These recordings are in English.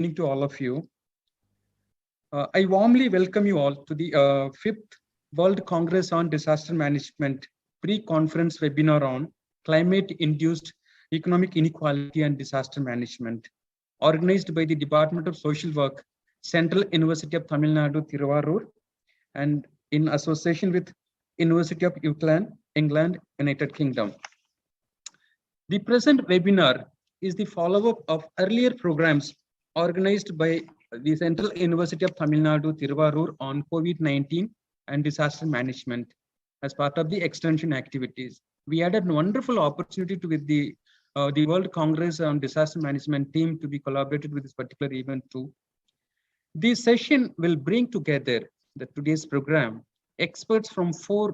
evening to all of you. I warmly welcome you all to the 5th World Congress on Disaster Management pre-conference webinar on climate-induced economic inequality and disaster management, organized by the Department of Social Work, Central University of Tamil Nadu, Thiruvarur, and in association with University of Utrecht, England, United Kingdom. The present webinar is the follow-up of earlier programs organized by the Central University of Tamil Nadu, Thiruvarur on COVID-19 and disaster management as part of the extension activities. We had a wonderful opportunity to with the World Congress on Disaster Management team to be collaborated with this particular event too. This session will bring together today's program experts from 4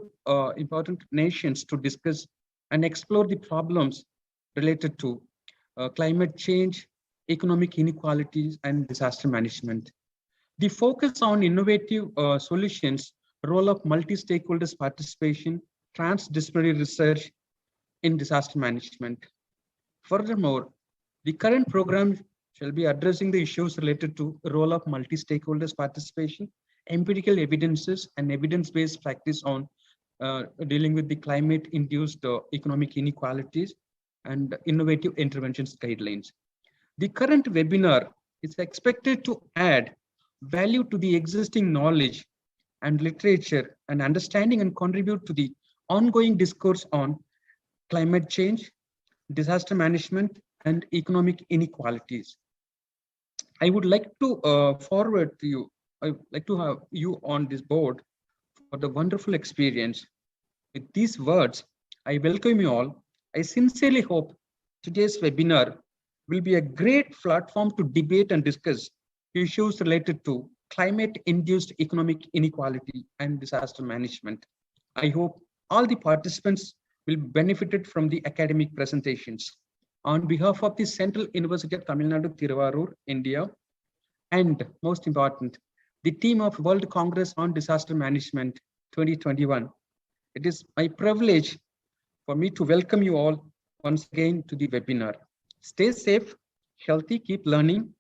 important nations to discuss and explore the problems related to climate change, economic inequalities, and disaster management. The focus on innovative solutions, role of multi-stakeholders participation, trans-disciplinary research in disaster management. Furthermore, the current program shall be addressing the issues related to role of multi-stakeholders participation, empirical evidences, and evidence-based practice on dealing with the climate-induced economic inequalities and innovative interventions guidelines. The current webinar is expected to add value to the existing knowledge and literature and understanding and contribute to the ongoing discourse on climate change, disaster management, and economic inequalities. I would like to forward to you, I would like to have you on this board for the wonderful experience. With these words, I welcome you all. I sincerely hope today's webinar will be a great platform to debate and discuss issues related to climate-induced economic inequality and disaster management. I hope all the participants will benefit from the academic presentations. On behalf of the Central University of Tamil Nadu, Thiruvarur, India, and most important, the team of World Congress on Disaster Management 2021, it is my privilege for me to welcome you all once again to the webinar. Stay safe, healthy, keep learning.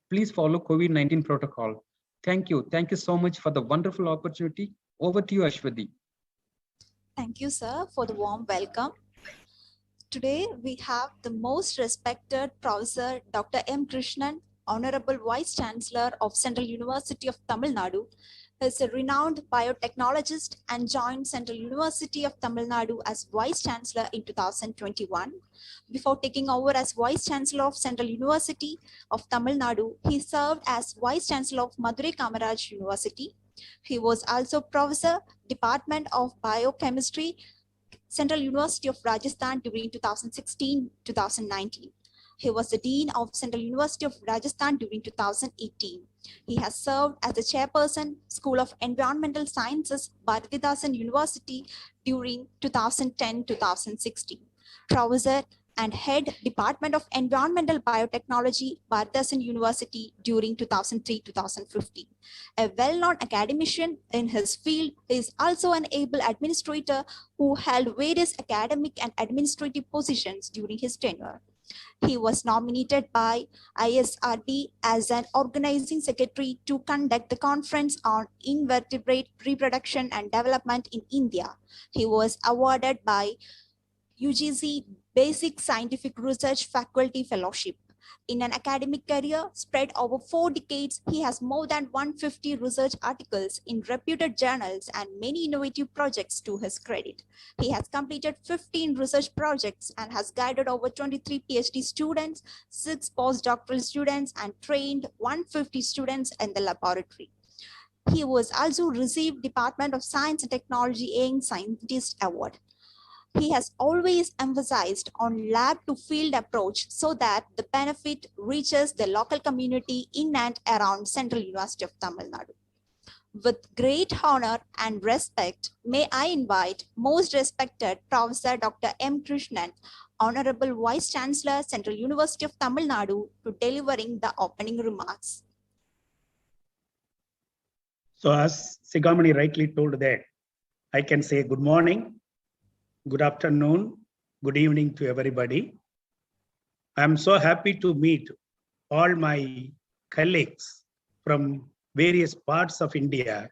Please follow COVID-19 protocol. Thank you. Thank you so much for the wonderful opportunity. Over to you, Ashwati. Thank you, sir, for the warm welcome. Today, we have the most respected Professor Dr. M. Krishnan, Honorable Vice Chancellor of Central University of Tamil Nadu, is a renowned biotechnologist and joined Central University of Tamil Nadu as Vice Chancellor in 2021. Before taking over as Vice Chancellor of Central University of Tamil Nadu, he served as Vice Chancellor of Madurai Kamaraj University. He was also Professor, Department of Biochemistry, Central University of Rajasthan during 2016-2019. He was the Dean of Central University of Rajasthan during 2018. He has served as the Chairperson, School of Environmental Sciences, Bharatidasan University during 2010-2016. Professor and Head, Department of Environmental Biotechnology, Bharatidasan University during 2003-2015. A well-known academician in his field, is also an able administrator who held various academic and administrative positions during his tenure. He was nominated by ISRD as an organizing secretary to conduct the conference on invertebrate reproduction and development in India. He was awarded by UGC Basic Scientific Research Faculty Fellowship. In an academic career spread over 4 decades, he has more than 150 research articles in reputed journals and many innovative projects to his credit. He has completed 15 research projects and has guided over 23 PhD students, 6 postdoctoral students, and trained 150 students in the laboratory. He was also received Department of Science and Technology Young Scientist Award. He has always emphasized on lab to field approach so that the benefit reaches the local community in and around Central University of Tamil Nadu. With great honor and respect, may I invite most respected Professor Dr. M. Krishnan, Honorable Vice Chancellor, Central University of Tamil Nadu, to delivering the opening remarks. So as Sigamani rightly told there, I can say good morning, good afternoon, good evening to everybody. I'm so happy to meet all my colleagues from various parts of India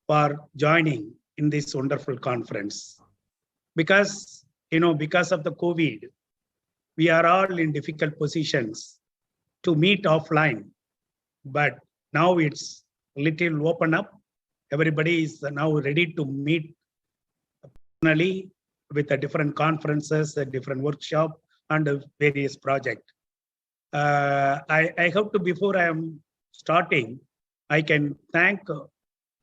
for joining in this wonderful conference. Because, because of the COVID, we are all in difficult positions to meet offline, but now it's a little open up. Everybody is now ready to meet personally with the different conferences, a different workshop, and various projects. I hope to, before I am starting, I can thank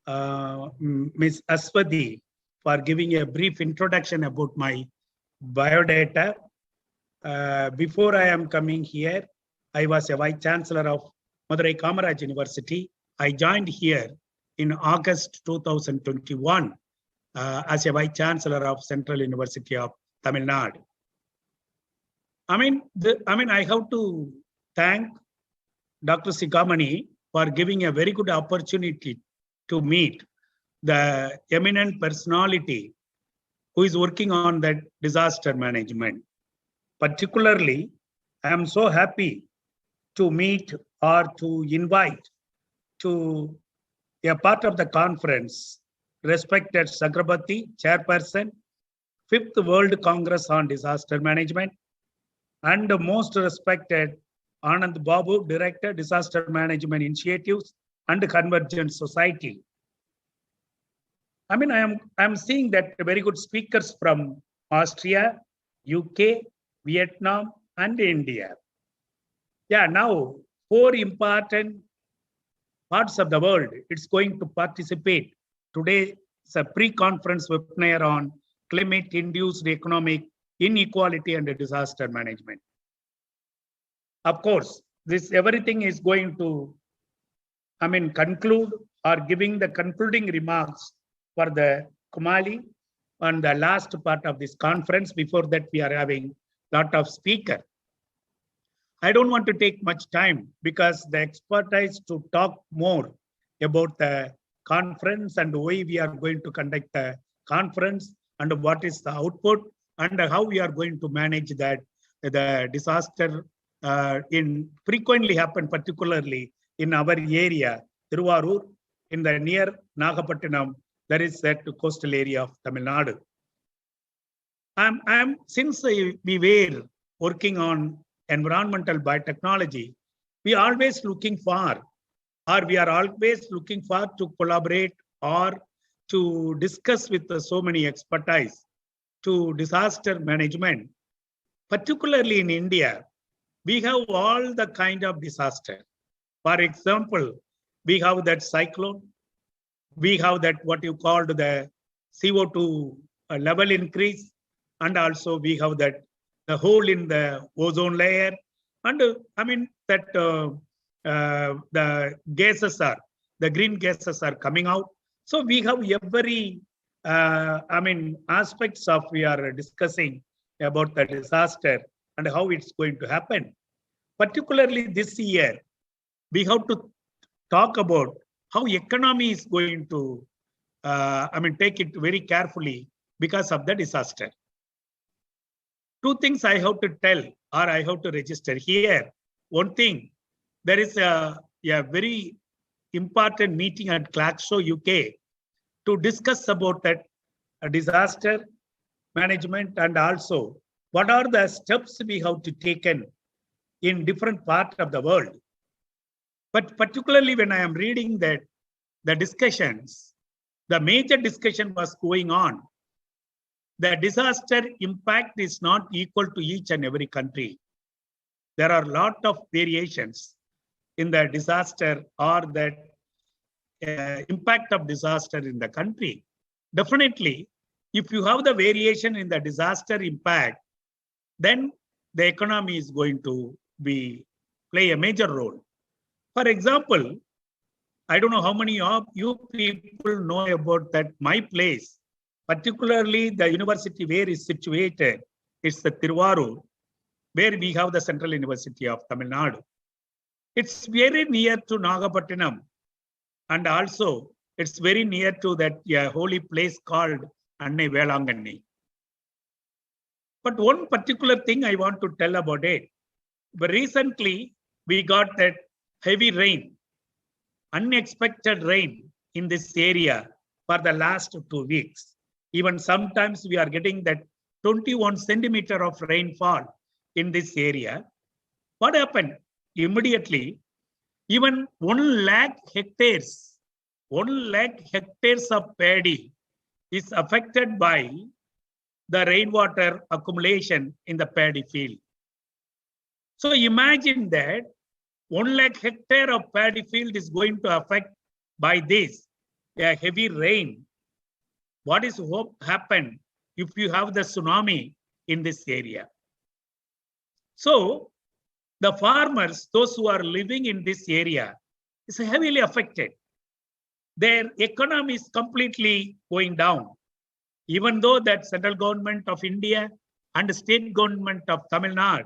Ms. Aswati for giving a brief introduction about my biodata. Before I am coming here, I was a Vice Chancellor of Madurai Kamaraj University. I joined here in August 2021 as a Vice Chancellor of Central University of Tamil Nadu. I have to thank Dr. Sigamani for giving a very good opportunity to meet the eminent personality who is working on that disaster management. Particularly, I am so happy to meet or to invite to a part of the conference, respected Sagrabati, Chairperson, 5th World Congress on Disaster Management, and the most respected Anand Babu, Director, Disaster Management Initiatives and Convergence Society. I am seeing that very good speakers from Austria, UK, Vietnam, and India. Yeah, now 4 important parts of the world it's going to participate. Today is a pre-conference webinar on climate-induced economic inequality and disaster management. Of course, this everything is going to, conclude or giving the concluding remarks for the Kumali on the last part of this conference. Before that, we are having a lot of speakers. I don't want to take much time because the expertise to talk more about the conference and why we are going to conduct the conference and what is the output and how we are going to manage that the disaster in frequently happen, particularly in our area, Thiruvarur, in the near Nagapattinam, there is that coastal area of Tamil Nadu. Since we were working on environmental biotechnology, we are always looking for, to collaborate or to discuss with so many expertise to disaster management. Particularly in India, we have all the kind of disaster. For example, we have that cyclone, we have that what you called the CO2 level increase, and also we have that the hole in the ozone layer, and the gases are, the green gases are coming out. So we have every, aspects of we are discussing about the disaster and how it's going to happen. Particularly this year, we have to talk about how economy is going to, take it very carefully because of the disaster. 2 things I have to tell or I have to register here. One thing, there is a very important meeting at Glasgow, UK to discuss about that disaster management and also what are the steps we have to take in different parts of the world. But particularly when I am reading that the discussions, the major discussion was going on. The disaster impact is not equal to each and every country. There are a lot of variations in the disaster or that impact of disaster in the country. Definitely, if you have the variation in the disaster impact, then the economy is going to play a major role. For example, I don't know how many of you people know about that my place, particularly the university where is situated, it's the Thiruvarur, where we have the Central University of Tamil Nadu. It's very near to Nagapattinam, and also it's very near to that holy place called Annai Velanganni. But one particular thing I want to tell about it. But recently, we got that heavy rain, unexpected rain in this area for the last 2 weeks. Even sometimes we are getting that 21 centimeter of rainfall in this area. What happened? Immediately, even 1 lakh hectares of paddy is affected by the rainwater accumulation in the paddy field. So imagine that 1 lakh hectare of paddy field is going to affect by this heavy rain. What is hope happen if you have the tsunami in this area? So the farmers, those who are living in this area, is heavily affected. Their economy is completely going down. Even though that central government of India and state government of Tamil Nadu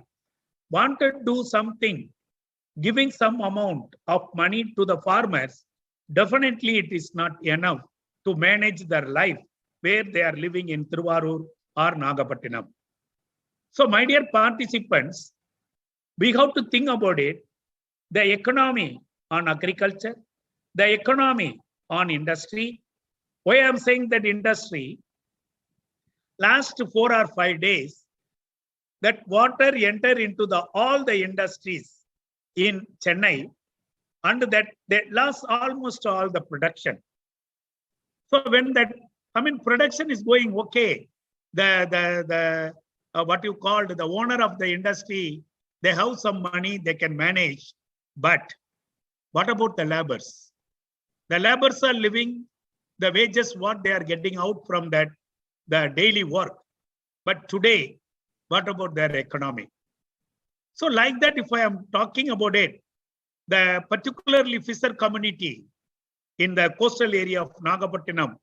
wanted to do something, giving some amount of money to the farmers, definitely it is not enough to manage their life where they are living in Tiruvarur or Nagapattinam. So my dear participants, we have to think about it, the economy on agriculture, the economy on industry. Why I'm saying that industry, last 4 or 5 days, that water enter into all the industries in Chennai, and that they lost almost all the production. So when that, production is going okay, the what you called the owner of the industry, they have some money, they can manage. But what about the laborers? The laborers are living the wages what they are getting out from that, the daily work. But today, what about their economy? So like that, if I am talking about it, the particularly fisher community in the coastal area of Nagapattinam,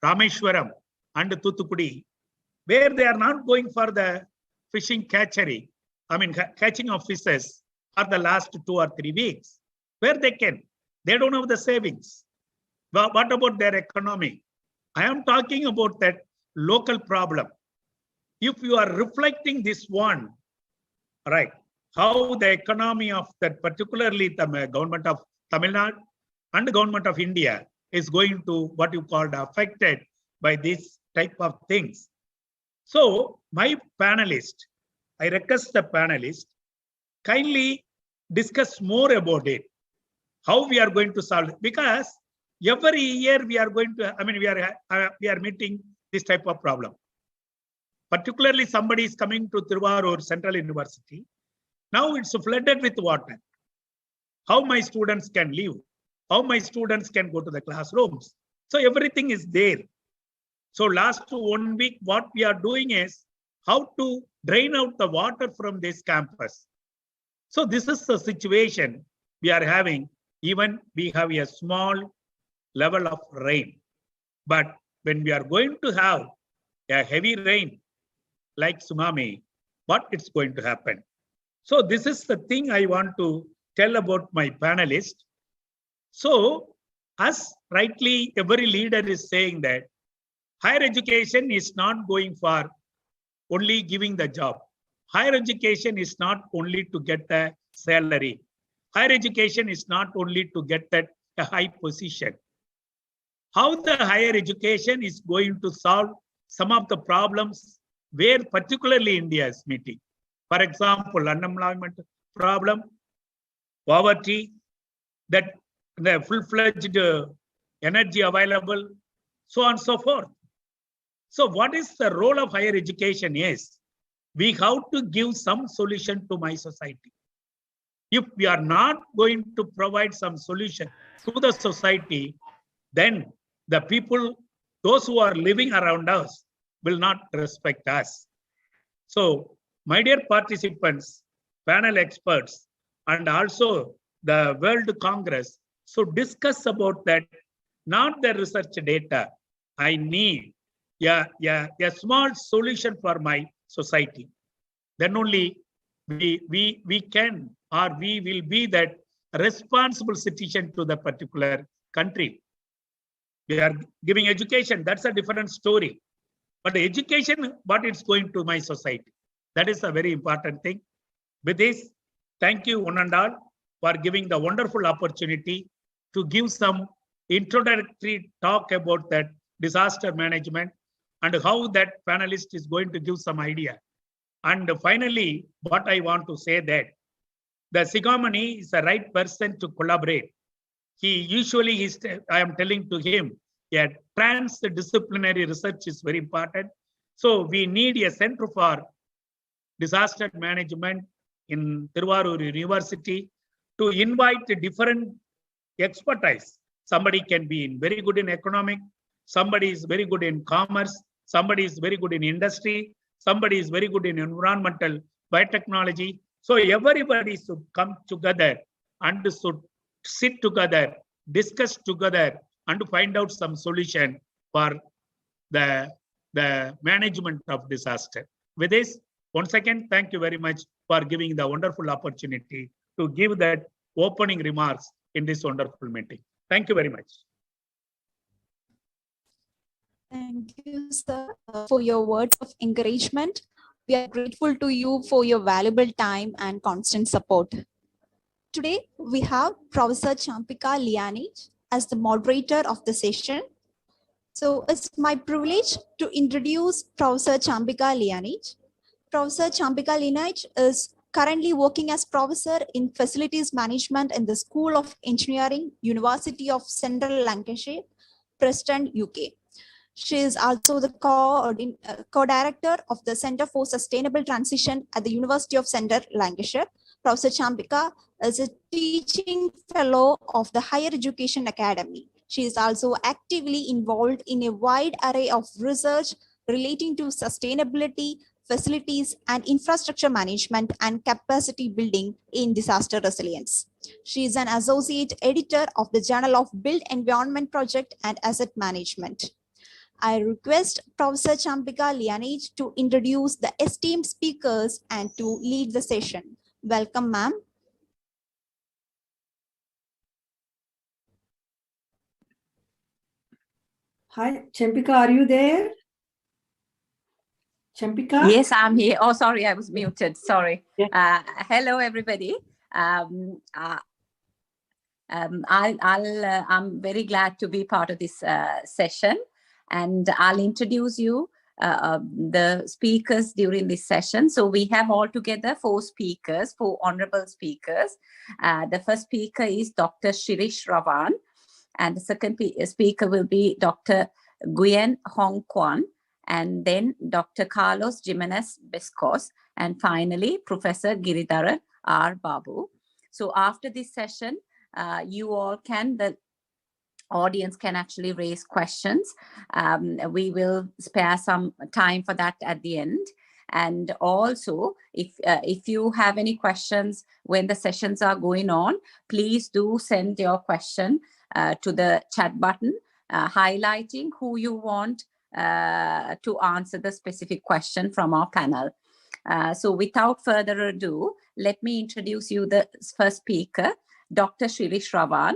Rameshwaram and Thoothukudi, where they are not going for the fishing catching of fishes for the last 2 or 3 weeks, where they can. They don't have the savings. But what about their economy? I am talking about that local problem. If you are reflecting this one, right, how the economy of that particularly the government of Tamil Nadu and the government of India is going to what you called affected by this type of things. So my panelist, I request the panelist, kindly discuss more about it, how we are going to solve it, because every year we are going to, we are meeting this type of problem. Particularly somebody is coming to Tiruvarur Central University. Now it's flooded with water. How my students can live? How my students can go to the classrooms? So everything is there. So last 1 week, what we are doing is how to drain out the water from this campus. So this is the situation we are having. Even we have a small level of rain. But when we are going to have a heavy rain like tsunami, what it's going to happen? So this is the thing I want to tell about my panelist. So as rightly every leader is saying that higher education is not going for only giving the job. Higher education is not only to get the salary. Higher education is not only to get that a high position. How the higher education is going to solve some of the problems where particularly India is meeting. For example, unemployment problem, poverty, that the full-fledged energy available, so on and so forth. So what is the role of higher education is, we have to give some solution to my society. If we are not going to provide some solution to the society, then the people, those who are living around us, will not respect us. So, my dear participants, panel experts, and also the World Congress, so discuss about that, not the research data. I need a small solution for my society. Then only we can, or we will be that responsible citizen to the particular country. We are giving education, that's a different story. But education, what it's going to my society, that is a very important thing. With this, Thank you, one and all, for giving the wonderful opportunity to give some introductory talk about that disaster management and how that panelist is going to give some idea. And finally, what I want to say that the Sigamani is the right person to collaborate. He usually is, I am telling to him, yeah, trans-disciplinary research is very important. So we need a center for disaster management in Tiruvarur University to invite different expertise. Somebody can be very good in economic, somebody is very good in commerce, somebody is very good in industry, somebody is very good in environmental biotechnology. So everybody should come together and should sit together, discuss together, and find out some solution for the management of disaster. With this, once again, thank you very much for giving the wonderful opportunity to give that opening remarks in this wonderful meeting. Thank you very much. Thank you, sir, for your words of encouragement. We are grateful to you for your valuable time and constant support. Today, we have Professor Champika Lianich as the moderator of the session. So it's my privilege to introduce Professor Champika Lianich. Professor Champika Lianich is currently working as professor in facilities management in the School of Engineering, University of Central Lancashire, Preston, UK. She is also the co-director of the Center for Sustainable Transition at the University of Central Lancashire. Professor Champika is a teaching fellow of the Higher Education Academy. She is also actively involved in a wide array of research relating to sustainability, facilities and infrastructure management and capacity building in disaster resilience. She is an associate editor of the Journal of Built Environment Project and Asset Management. I request Professor Champika Lianich to introduce the esteemed speakers and to lead the session. Welcome, ma'am. Hi, Champika, are you there? Champika? Yes, I'm here. Oh, sorry, I was muted. Sorry. Yeah. Hello, everybody. I'm very glad to be part of this session, and I'll introduce you the speakers during this session. So we have altogether 4 speakers, 4 honorable speakers. The first speaker is Dr. Shirish Ravan, and the second speaker will be Dr. Nguyen Hong Kwan, and then Dr. Carlos Jimenez Bescos, and finally Professor Giridhara R. Babu. So after this session, you all can, the audience can actually raise questions. We will spare some time for that at the end. And also, if you have any questions when the sessions are going on, please do send your question to the chat button, highlighting who you want to answer the specific question from our panel. So without further ado, let me introduce you the first speaker, Dr. Shirish Ravan,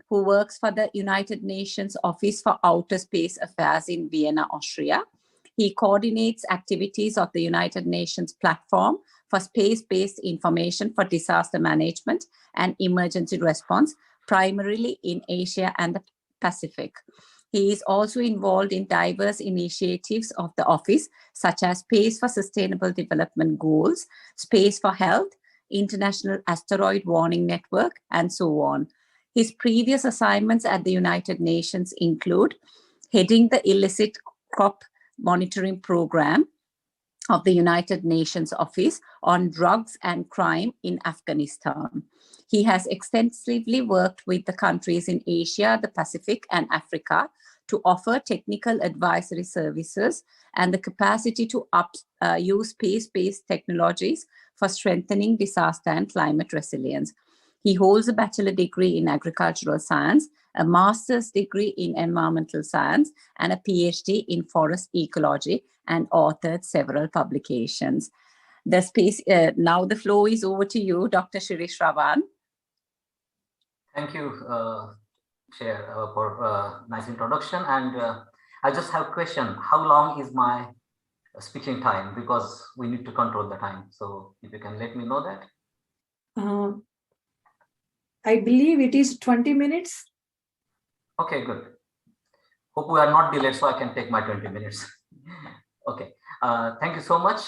who works for the United Nations Office for Outer Space Affairs in Vienna, Austria. He coordinates activities of the United Nations Platform for Space-Based Information for Disaster Management and Emergency Response, primarily in Asia and the Pacific. He is also involved in diverse initiatives of the office, such as Space for Sustainable Development Goals, Space for Health, International Asteroid Warning Network, and so on. His previous assignments at the United Nations include heading the illicit crop monitoring program of the United Nations Office on Drugs and Crime in Afghanistan. He has extensively worked with the countries in Asia, the Pacific, and Africa to offer technical advisory services and the capacity to use space-based technologies for strengthening disaster and climate resilience. He holds a bachelor degree in agricultural science, a master's degree in environmental science, and a PhD in forest ecology, and authored several publications. Now the floor is over to you, Dr. Shirish Ravan. Thank you, Chair, for nice introduction. And I just have a question. How long is my speaking time? Because we need to control the time. So if you can let me know that. I believe it is 20 minutes. Okay, good. Hope we are not delayed, so I can take my 20 minutes. Okay, thank you so much.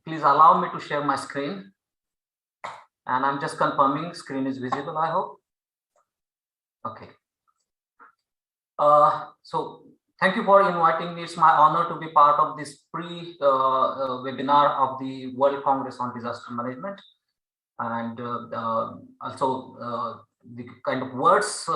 Please allow me to share my screen. And I'm just confirming screen is visible, I hope. Okay. So thank you for inviting me. It's my honor to be part of this webinar of the World Congress on Disaster Management. And also the kind of words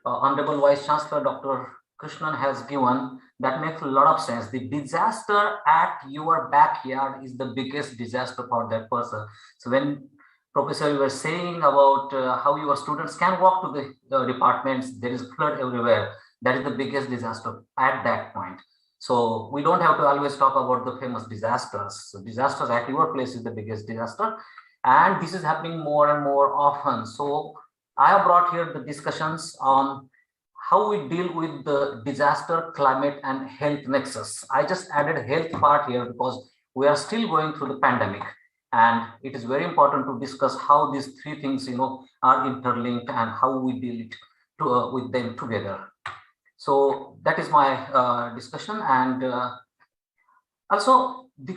Honorable Vice Chancellor Dr. Krishnan has given, that makes a lot of sense. The disaster at your backyard is the biggest disaster for that person. So when Professor, you were saying about how your students can walk to the departments, there is flood everywhere. That is the biggest disaster at that point. So we don't have to always talk about the famous disasters. So disasters at your place is the biggest disaster. And this is happening more and more often. So I have brought here the discussions on how we deal with the disaster, climate, and health nexus. I just added health part here because we are still going through the pandemic. And it is very important to discuss how these three things, are interlinked and how we deal with them together. So that is my discussion. And also the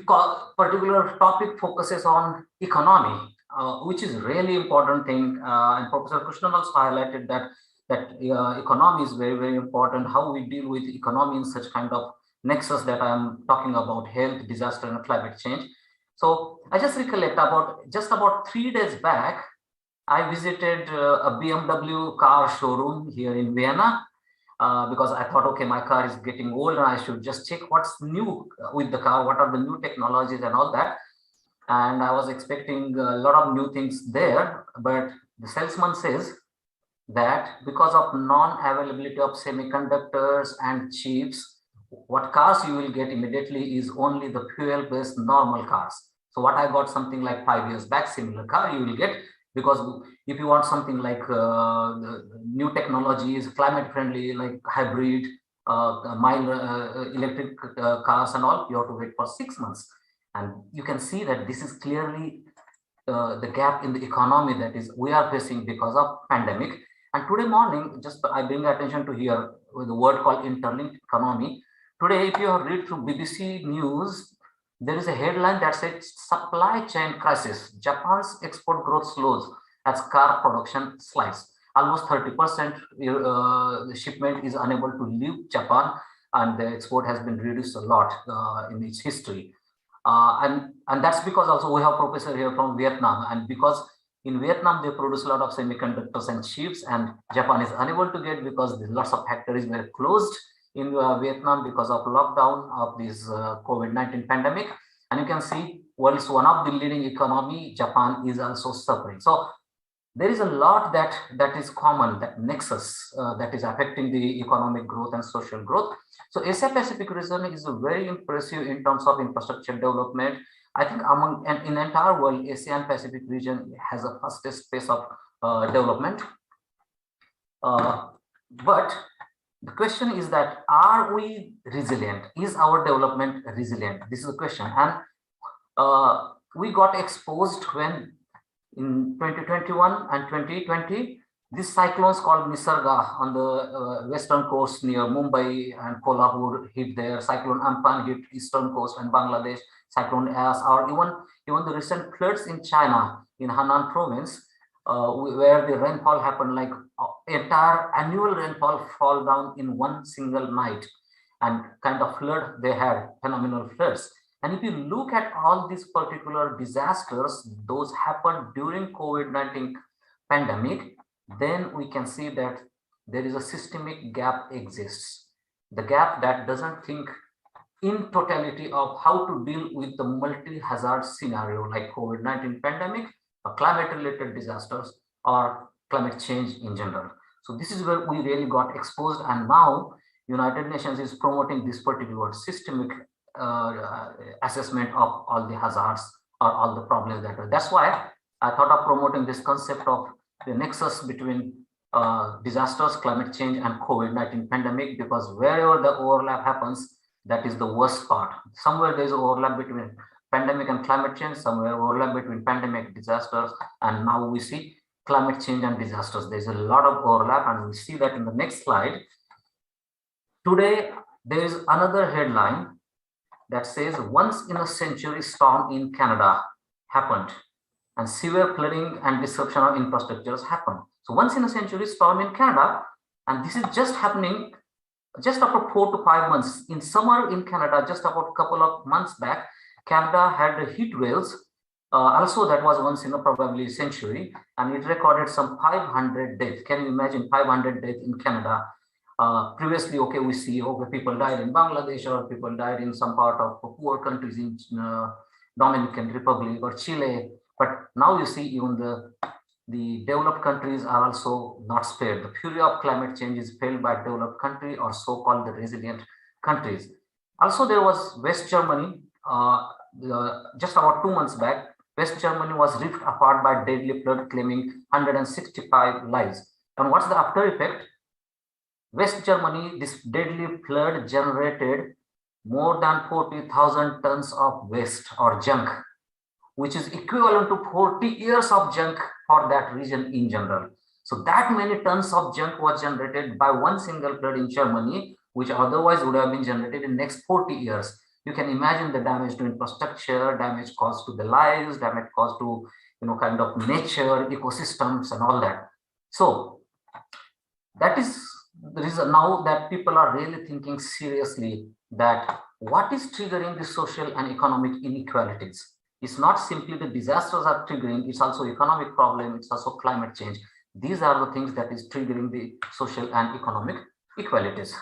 particular topic focuses on economy, which is really important thing. And Professor Krishnan also highlighted that economy is very, very important. How we deal with economy in such kind of nexus that I am talking about: health, disaster, and climate change. So I just recollect about 3 days back, I visited a BMW car showroom here in Vienna because I thought, okay, my car is getting old and I should just check what's new with the car, what are the new technologies and all that. And I was expecting a lot of new things there, but the salesman says that because of non-availability of semiconductors and chips, what cars you will get immediately is only the fuel-based normal cars. So what I got something like 5 years back, similar car you will get, because if you want something like new technologies, climate-friendly, like hybrid, mild electric cars and all, you have to wait for 6 months. And you can see that this is clearly the gap in the economy that is we are facing because of pandemic. And today morning, just I bring attention to here with the word called interlinked economy. Today, if you have read through BBC News, there is a headline that says supply chain crisis. Japan's export growth slows as car production slides. Almost 30% the shipment is unable to leave Japan, and the export has been reduced a lot in its history. And that's because also we have a professor here from Vietnam, and because in Vietnam they produce a lot of semiconductors and chips, and Japan is unable to get because lots of factories were closed in Vietnam because of lockdown of this COVID-19 pandemic. And you can see world's one of the leading economy, Japan is also suffering. So there is a lot that is common, that nexus that is affecting the economic growth and social growth. So Asia Pacific region is very impressive in terms of infrastructure development. I think in the entire world, Asia and Pacific region has a fastest pace of development. But the question is that, are we resilient? Is our development resilient? This is the question. And we got exposed when in 2021 and 2020, these cyclones called Nisarga on the western coast near Mumbai and Kolhapur hit there. Cyclone Amphan hit eastern coast and Bangladesh. Cyclone As, or even the recent floods in China in Henan province, where the rainfall happened, like entire annual rainfall fall down in one single night, and kind of flood they had, phenomenal floods. And if you look at all these particular disasters, those happened during COVID-19 pandemic, then we can see that there is a systemic gap exists. The gap that doesn't think in totality of how to deal with the multi-hazard scenario like COVID-19 pandemic, or climate-related disasters, or climate change in general. So this is where we really got exposed, and now United Nations is promoting this particular systemic assessment of all the hazards or all the problems that are. That's why I thought of promoting this concept of the nexus between disasters, climate change, and COVID-19 pandemic, because wherever the overlap happens, that is the worst part. Somewhere there is overlap between pandemic and climate change, somewhere overlap between pandemic, disasters, and now we see climate change and disasters. There's a lot of overlap, and we see that in the next slide. Today, there is another headline that says once in a century storm in Canada happened, and severe flooding and disruption of infrastructures happened. So once in a century storm in Canada, and this is just happening just after 4 to 5 months. In summer in Canada, just about a couple of months back, Canada had the heat waves. Also, that was once in a probably century, and it recorded some 500 deaths. Can you imagine 500 deaths in Canada? Previously, okay, we see people died in Bangladesh, or people died in some part of poor countries in Dominican Republic or Chile. But now you see even the developed countries are also not spared. The fury of climate change is felt by developed countries, or so-called the resilient countries. Also, there was West Germany, just about 2 months back. West Germany was ripped apart by deadly flood, claiming 165 lives. And what's the after effect? West Germany, this deadly flood generated more than 40,000 tons of waste or junk, which is equivalent to 40 years of junk for that region in general. So that many tons of junk was generated by one single flood in Germany, which otherwise would have been generated in next 40 years. You can imagine the damage to infrastructure, damage caused to the lives, damage caused to kind of nature, ecosystems, and all that. So that is the reason now that people are really thinking seriously that what is triggering the social and economic inequalities. It's not simply the disasters are triggering, it's also economic problem, it's also climate change. These are the things that is triggering the social and economic inequalities.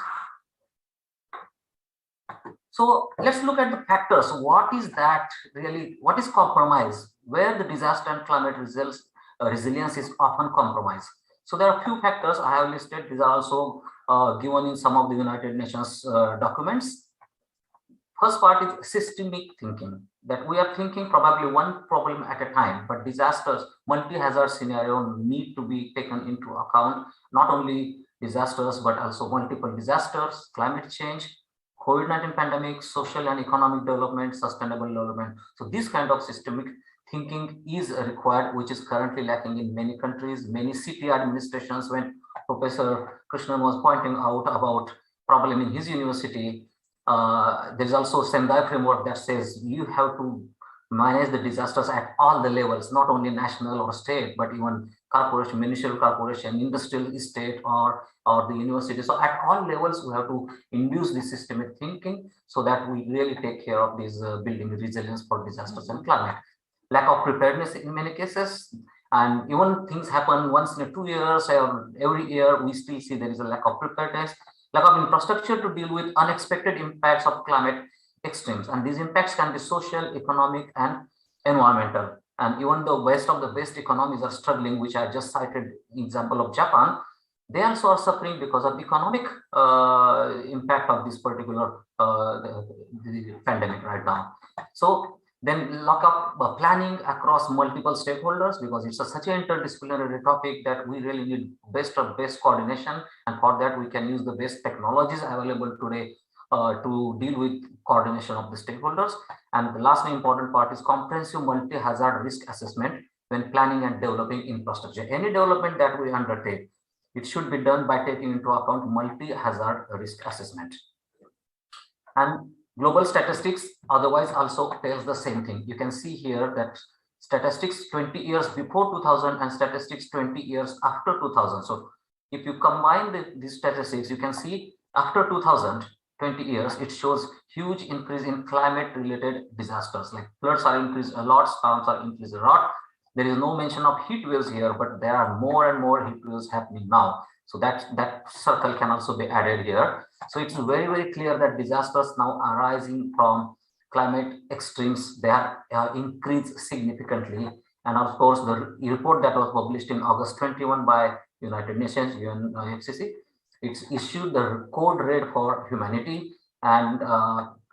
So let's look at the factors. What is that really, what is compromise? Where the disaster and climate resilience is often compromised. So there are a few factors I have listed. These are also given in some of the United Nations documents. First part is systemic thinking, that we are thinking probably one problem at a time, but disasters, multi-hazard scenario need to be taken into account, not only disasters, but also multiple disasters, climate change, COVID-19 pandemic, social and economic development, sustainable development. So this kind of systemic thinking is required, which is currently lacking in many countries, many city administrations. When Professor Krishnan was pointing out about problem in his university, there is also Sendai framework that says you have to manage the disasters at all the levels, not only national or state, but even corporation, municipal corporation, industrial estate, or the university. So at all levels, we have to induce this systemic thinking so that we really take care of these building resilience for disasters and climate. Lack of preparedness in many cases, and even things happen once in 2 years or every year, we still see there is a lack of preparedness, lack of infrastructure to deal with unexpected impacts of climate extremes. And these impacts can be social, economic, and environmental. And even the best of the best economies are struggling, which I just cited example of Japan, they also are suffering because of economic impact of this particular the pandemic right now. So then lack of planning across multiple stakeholders, because it's such an interdisciplinary topic that we really need best of best coordination. And for that, we can use the best technologies available today to deal with coordination of the stakeholders. And the last important part is comprehensive multi-hazard risk assessment when planning and developing infrastructure. Any development that we undertake, it should be done by taking into account multi-hazard risk assessment. And global statistics otherwise also tells the same thing. You can see here that statistics 20 years before 2000 and statistics 20 years after 2000. So if you combine these statistics, you can see after 2000, 20 years, it shows huge increase in climate related disasters, like floods are increased a lot, storms are increased a lot. There is no mention of heat waves here, but there are more and more heat waves happening now. So that circle can also be added here. So it's very, very clear that disasters now arising from climate extremes, they have increased significantly. And of course, the report that was published in August 21 by United Nations, UNEP, it's issued the code red for humanity. And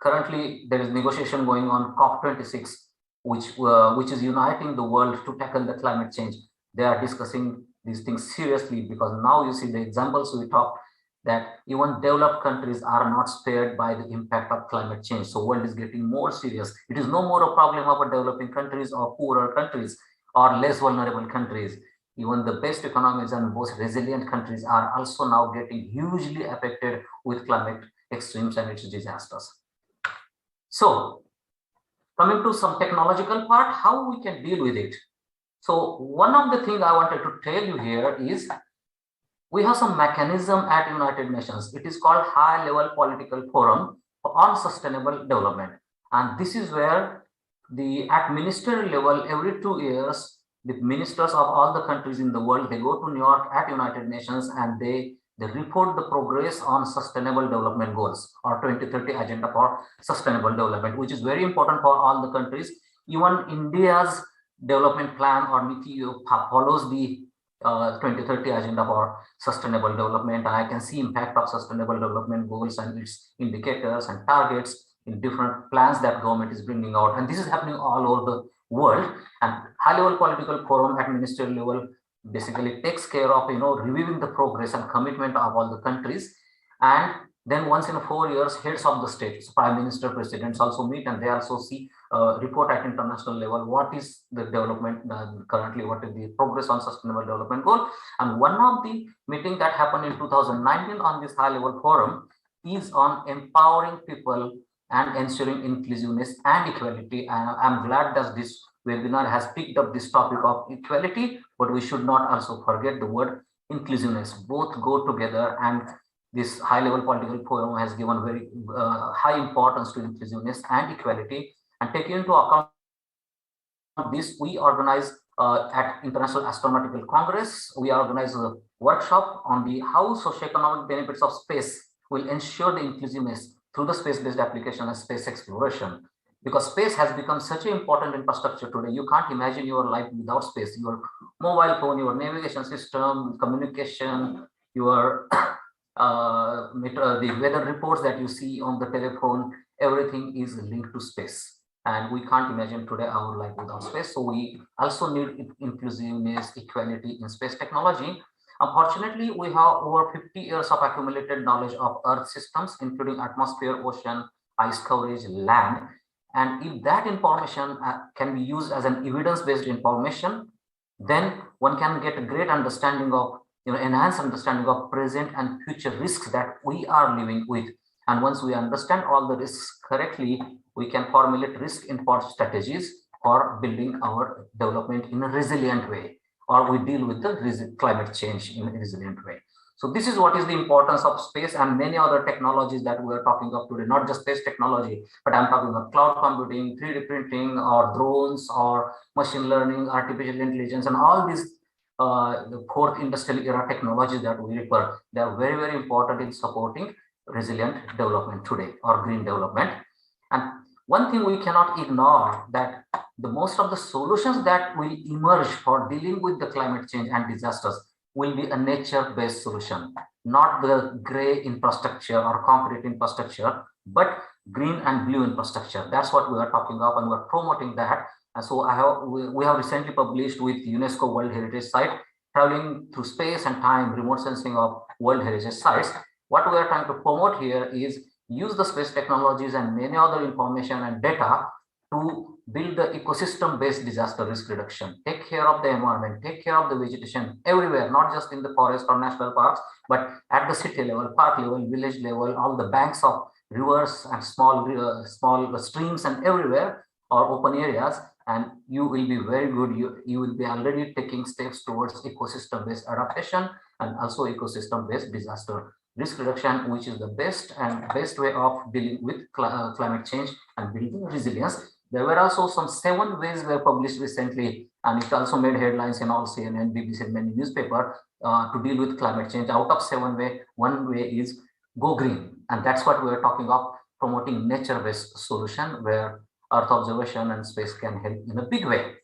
currently there is negotiation going on COP26, which is uniting the world to tackle the climate change. They are discussing these things seriously, because now you see the examples we talked that even developed countries are not spared by the impact of climate change. So world is getting more serious. It is no more a problem of a developing countries or poorer countries or less vulnerable countries. Even the best economies and most resilient countries are also now getting hugely affected with climate extremes and its disasters. So coming to some technological part, how we can deal with it. So one of the things I wanted to tell you here is we have some mechanism at United Nations. It is called High Level Political Forum on Sustainable Development. And this is where at ministerial level, every 2 years, the ministers of all the countries in the world, they go to New York at United Nations and they report the progress on sustainable development goals or 2030 agenda for sustainable development, which is very important for all the countries. Even India's development plan or NITI follows the 2030 agenda for sustainable development. I can see impact of sustainable development goals and its indicators and targets in different plans that government is bringing out. And this is happening all over the world. And high level political forum at ministerial level basically takes care of, reviewing the progress and commitment of all the countries. And then once in 4 years, heads of the states, prime minister, presidents also meet, and they also see report at international level, what is the development currently, what is the progress on sustainable development goal. And one of the meeting that happened in 2019 on this high level forum is on empowering people and ensuring inclusiveness and equality. And I'm glad that this webinar has picked up this topic of equality, but we should not also forget the word inclusiveness. Both go together, and this high level political forum has given very high importance to inclusiveness and equality. And taking into account this, we organize at International Astronautical Congress, we organize a workshop on the how socioeconomic benefits of space will ensure the inclusiveness through the space-based application and space exploration. Because space has become such an important infrastructure today. You can't imagine your life without space. Your mobile phone, your navigation system, communication, your the weather reports that you see on the telephone, everything is linked to space. And we can't imagine today our life without space. So we also need inclusiveness, equality in space technology. Unfortunately, we have over 50 years of accumulated knowledge of Earth systems, including atmosphere, ocean, ice coverage, land. And if that information can be used as an evidence-based information, then one can get a great understanding of, enhanced understanding of present and future risks that we are living with. And once we understand all the risks correctly, we can formulate risk-informed strategies for building our development in a resilient way, or we deal with the climate change in a resilient way. So this is what is the importance of space and many other technologies that we are talking of today, not just space technology, but I'm talking about cloud computing, 3D printing, or drones, or machine learning, artificial intelligence, and all these the fourth industrial era technologies that we refer. They are very, very important in supporting resilient development today, or green development. And one thing we cannot ignore, that the most of the solutions that will emerge for dealing with the climate change and disasters will be a nature-based solution, not the gray infrastructure or concrete infrastructure, but green and blue infrastructure. That's what we are talking of, and we're promoting that. And so we have recently published with UNESCO World Heritage Site, traveling through space and time, remote sensing of World Heritage Sites. What we are trying to promote here is use the space technologies and many other information and data to build the ecosystem-based disaster risk reduction. Take care of the environment, take care of the vegetation everywhere, not just in the forest or national parks, but at the city level, park level, village level, all the banks of rivers and small streams and everywhere, or open areas, and you will be very good. You will be already taking steps towards ecosystem-based adaptation and also ecosystem-based disaster risk reduction, which is the best way of dealing with climate change and building resilience. There were also some 7 ways were published recently, and it also made headlines in all CNN, BBC, and many newspapers to deal with climate change. Out of 7 ways, 1 way is go green, and that's what we are talking of, promoting nature-based solution where Earth observation and space can help in a big way.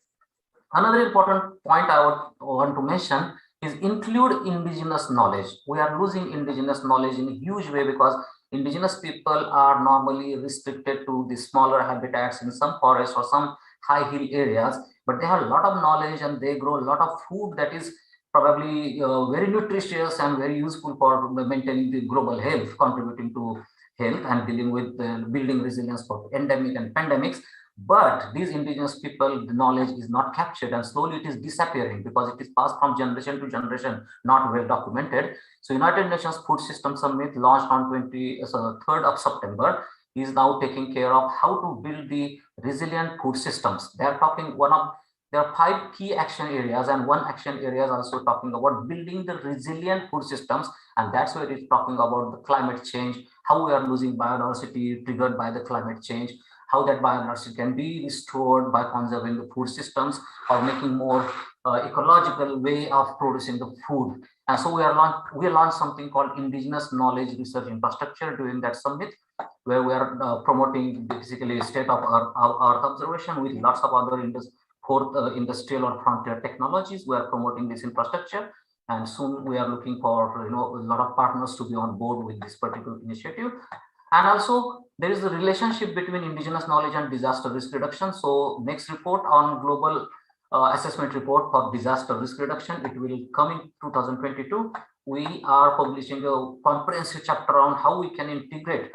Another important point I would want to mention is include indigenous knowledge. We are losing indigenous knowledge in a huge way because indigenous people are normally restricted to the smaller habitats in some forests or some high hill areas, but they have a lot of knowledge and they grow a lot of food that is probably very nutritious and very useful for maintaining the global health, contributing to health and dealing with building resilience for endemic and pandemics. But these indigenous people, the knowledge is not captured, and slowly it is disappearing because it is passed from generation to generation, not well documented. So United Nations Food System Summit, launched on 3rd of September, is now taking care of how to build the resilient food systems. They are talking there are 5 key action areas, and one action area is also talking about building the resilient food systems, and that's where it is talking about the climate change, how we are losing biodiversity triggered by the climate change, how that biodiversity can be restored by conserving the food systems or making more ecological way of producing the food. And so we launched something called Indigenous Knowledge Research Infrastructure during that summit, where we are promoting basically state of Earth observation with lots of other fourth industrial or frontier technologies. We are promoting this infrastructure, and soon we are looking for a lot of partners to be on board with this particular initiative. And also there is a relationship between indigenous knowledge and disaster risk reduction. So next report on global assessment report for disaster risk reduction, it will come in 2022. We are publishing a comprehensive chapter on how we can integrate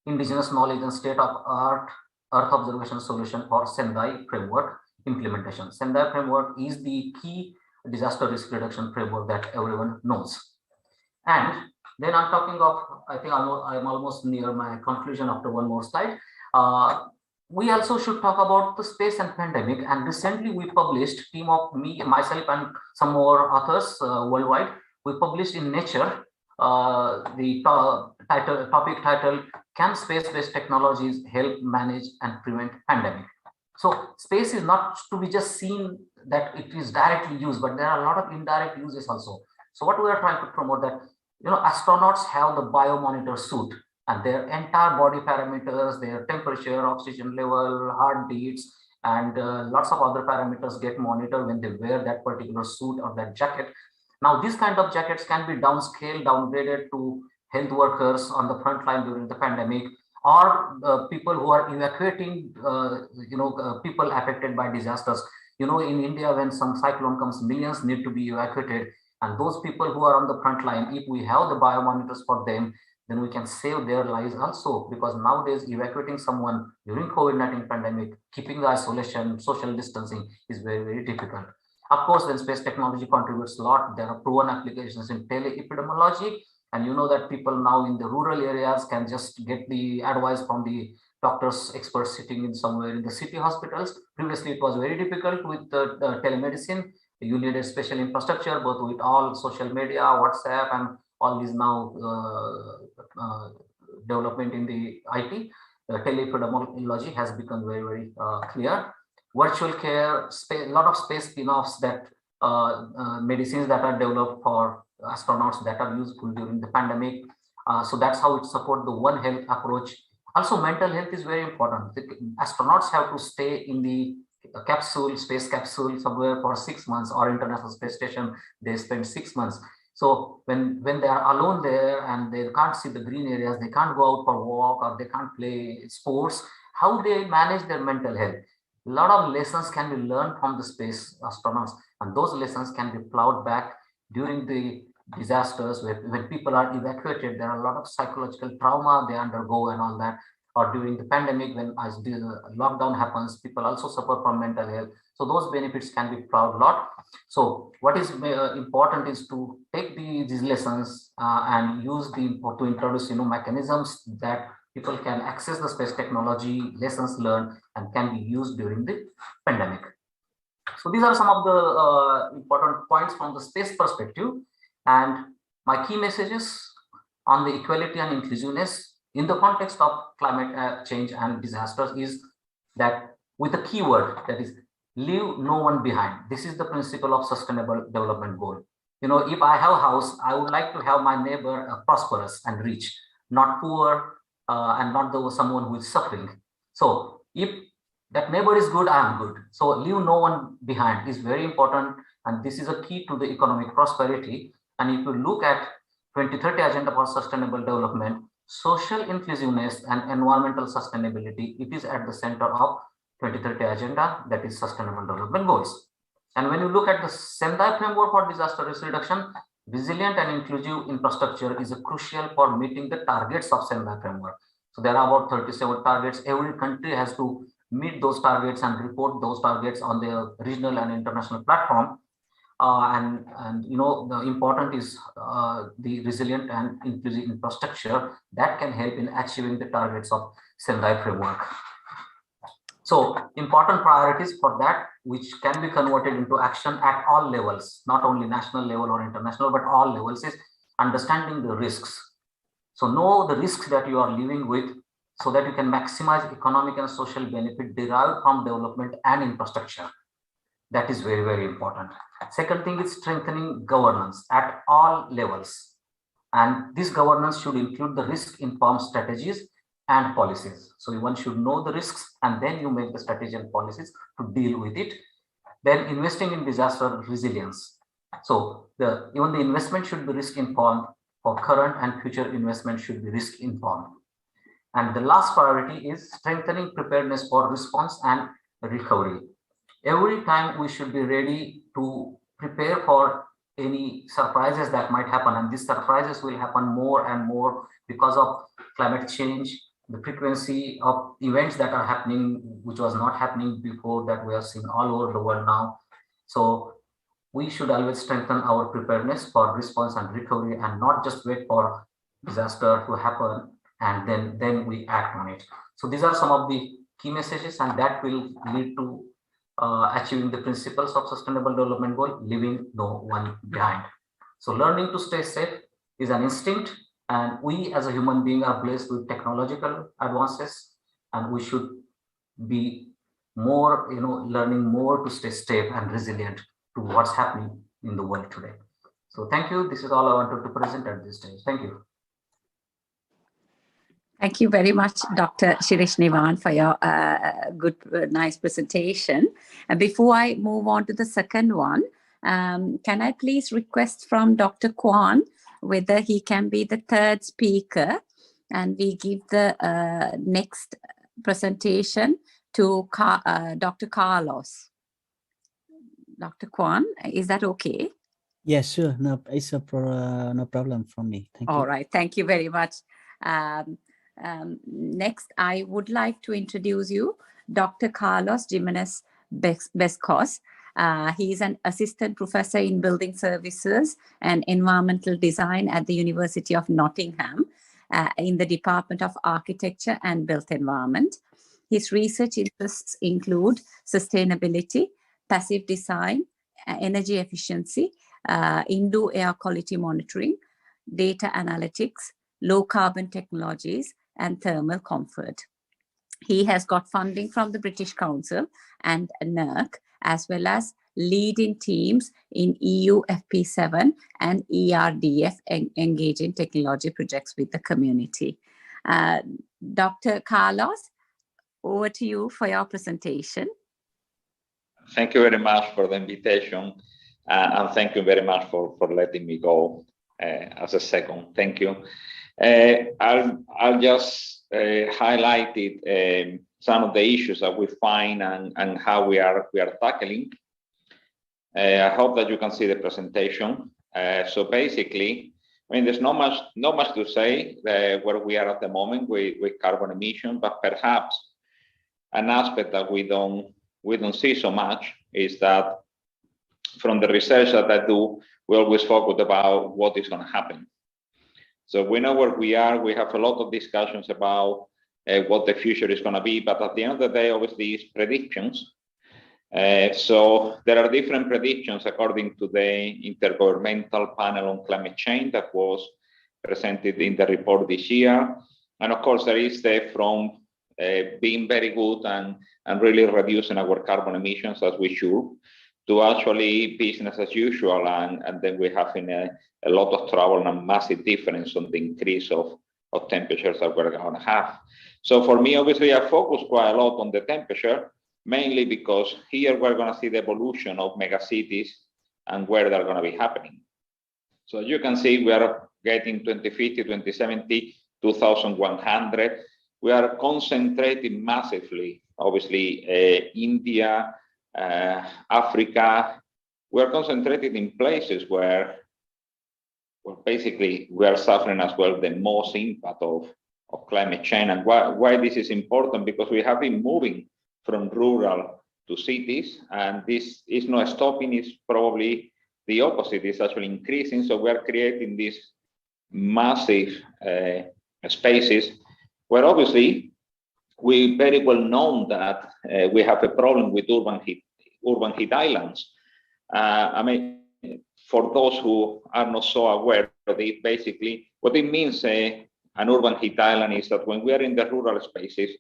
indigenous knowledge and state of art earth observation solution for Sendai framework implementation. Sendai framework is the key disaster risk reduction framework that everyone knows. And then I'm talking of, I think I'm almost near my conclusion after one more slide. We also should talk about the space and pandemic. And recently we published, team of myself and some more authors worldwide, we published in Nature the topic title, Can Space-Based Technologies Help Manage and Prevent Pandemic? So space is not to be just seen that it is directly used, but there are a lot of indirect uses also. So what we are trying to promote that, astronauts have the biomonitor suit, and their entire body parameters, their temperature, oxygen level, heartbeats, and lots of other parameters get monitored when they wear that particular suit or that jacket. Now, these kind of jackets can be downscaled, downgraded to health workers on the front line during the pandemic, or people who are evacuating, people affected by disasters. In India, when some cyclone comes, millions need to be evacuated. And those people who are on the front line, if we have the biomonitors for them, then we can save their lives also, because nowadays evacuating someone during COVID-19 pandemic, keeping the isolation, social distancing is very, very difficult. Of course, when space technology contributes a lot, there are proven applications in teleepidemiology. And you know that people now in the rural areas can just get the advice from the doctors, experts sitting in somewhere in the city hospitals. Previously, it was very difficult with the telemedicine. You need a special infrastructure, both with all social media, WhatsApp, and all these now development in the IT. Teleepidemiology has become very, very clear. Virtual care, a lot of space spin-offs that medicines that are developed for astronauts that are useful during the pandemic. So that's how it supports the One Health approach. Also, mental health is very important. The astronauts have to stay in the capsule, space capsule somewhere for 6 months, or International Space Station, they spend 6 months. So when they are alone there and they can't see the green areas, they can't go out for a walk, or they can't play sports, how they manage their mental health? A lot of lessons can be learned from the space astronauts, and those lessons can be plowed back during the disasters. When people are evacuated, there are a lot of psychological trauma they undergo and all that. Or during the pandemic, when as the lockdown happens, people also suffer from mental health. So those benefits can be plowed a lot. So what is important is to take these lessons and use to introduce mechanisms that people can access the space technology, lessons learned, and can be used during the pandemic. So these are some of the important points from the space perspective. And my key messages on the equality and inclusiveness in the context of climate change and disasters is that with a keyword, that is leave no one behind. This is the principle of sustainable development goal. If I have a house, I would like to have my neighbor prosperous and rich, not poor and not someone who is suffering. So if that neighbor is good, I am good. So leave no one behind is very important. And this is a key to the economic prosperity. And if you look at 2030 Agenda for Sustainable Development, social inclusiveness and environmental sustainability, it is at the center of 2030 Agenda, that is Sustainable Development Goals. And when you look at the Sendai framework for disaster risk reduction, resilient and inclusive infrastructure is crucial for meeting the targets of Sendai framework. So there are about 37 targets. Every country has to meet those targets and report those targets on the regional and international platform. And you know, the important is the resilient and inclusive infrastructure that can help in achieving the targets of Sendai framework. So important priorities for that, which can be converted into action at all levels, not only national level or international, but all levels, is understanding the risks. So know the risks that you are living with so that you can maximize economic and social benefit derived from development and infrastructure. That is very, very important. Second thing is strengthening governance at all levels. And this governance should include the risk-informed strategies and policies. So one should know the risks and then you make the strategy and policies to deal with it. Then investing in disaster resilience. So even the investment should be risk-informed. For current and future investment should be risk-informed. And the last priority is strengthening preparedness for response and recovery. Every time we should be ready to prepare for any surprises that might happen, and these surprises will happen more and more because of climate change, the frequency of events that are happening, which was not happening before, that we are seeing all over the world now. So we should always strengthen our preparedness for response and recovery and not just wait for disaster to happen and then we act on it. So these are some of the key messages, and that will lead to achieving the principles of sustainable development goal, leaving no one behind. So learning to stay safe is an instinct, and we as a human being are blessed with technological advances, and we should be more, learning more to stay safe and resilient to what's happening in the world today. So thank you. This is all I wanted to present at this stage. Thank you. Thank you very much, Dr. Shirish Nivan, for your nice presentation. And before I move on to the second one, can I please request from Dr. Kwan whether he can be the third speaker, and we give the next presentation to Dr. Carlos. Dr. Kwan, is that okay? Yes, sure. No, it's no problem for me. Thank you. All right. Thank you very much. Next, I would like to introduce you, Dr. Carlos Jimenez Bescos. He is an assistant professor in building services and environmental design at the University of Nottingham in the Department of Architecture and Built Environment. His research interests include sustainability, passive design, energy efficiency, indoor air quality monitoring, data analytics, low carbon technologies, and thermal comfort. He has got funding from the British Council and NERC, as well as leading teams in EU FP7 and ERDF engaging technology projects with the community. Dr. Carlos, over to you for your presentation. Thank you very much for the invitation, and thank you very much for letting me go as a second. Thank you. I'll just highlight some of the issues that we find and how we are tackling. I hope that you can see the presentation. So basically, I mean, there's not much to say where we are at the moment with carbon emission, but perhaps an aspect that we don't see so much is that from the research that I do, we always focus about what is going to happen. So we know where we are. We have a lot of discussions about what the future is going to be, but at the end of the day, obviously, it's predictions. So there are different predictions according to the Intergovernmental Panel on Climate Change that was presented in the report this year. And of course, there is from being very good and really reducing our carbon emissions as we should, to actually business as usual, and then we have a lot of trouble and a massive difference on the increase of temperatures that we're going to have. So for me, obviously, I focus quite a lot on the temperature, mainly because here we're going to see the evolution of megacities and where they're going to be happening. So you can see we are getting 2050, 2070, 2100. We are concentrating massively, obviously, India, Africa, we're concentrated in places where basically we are suffering as well the most impact of climate change. And why this is important, because we have been moving from rural to cities, and this is not stopping, it's probably the opposite, it's actually increasing. So we are creating these massive spaces where obviously we very well know that we have a problem with urban heat islands. I mean, for those who are not so aware of it, basically what it means, an urban heat island is that when we are in the rural spaces,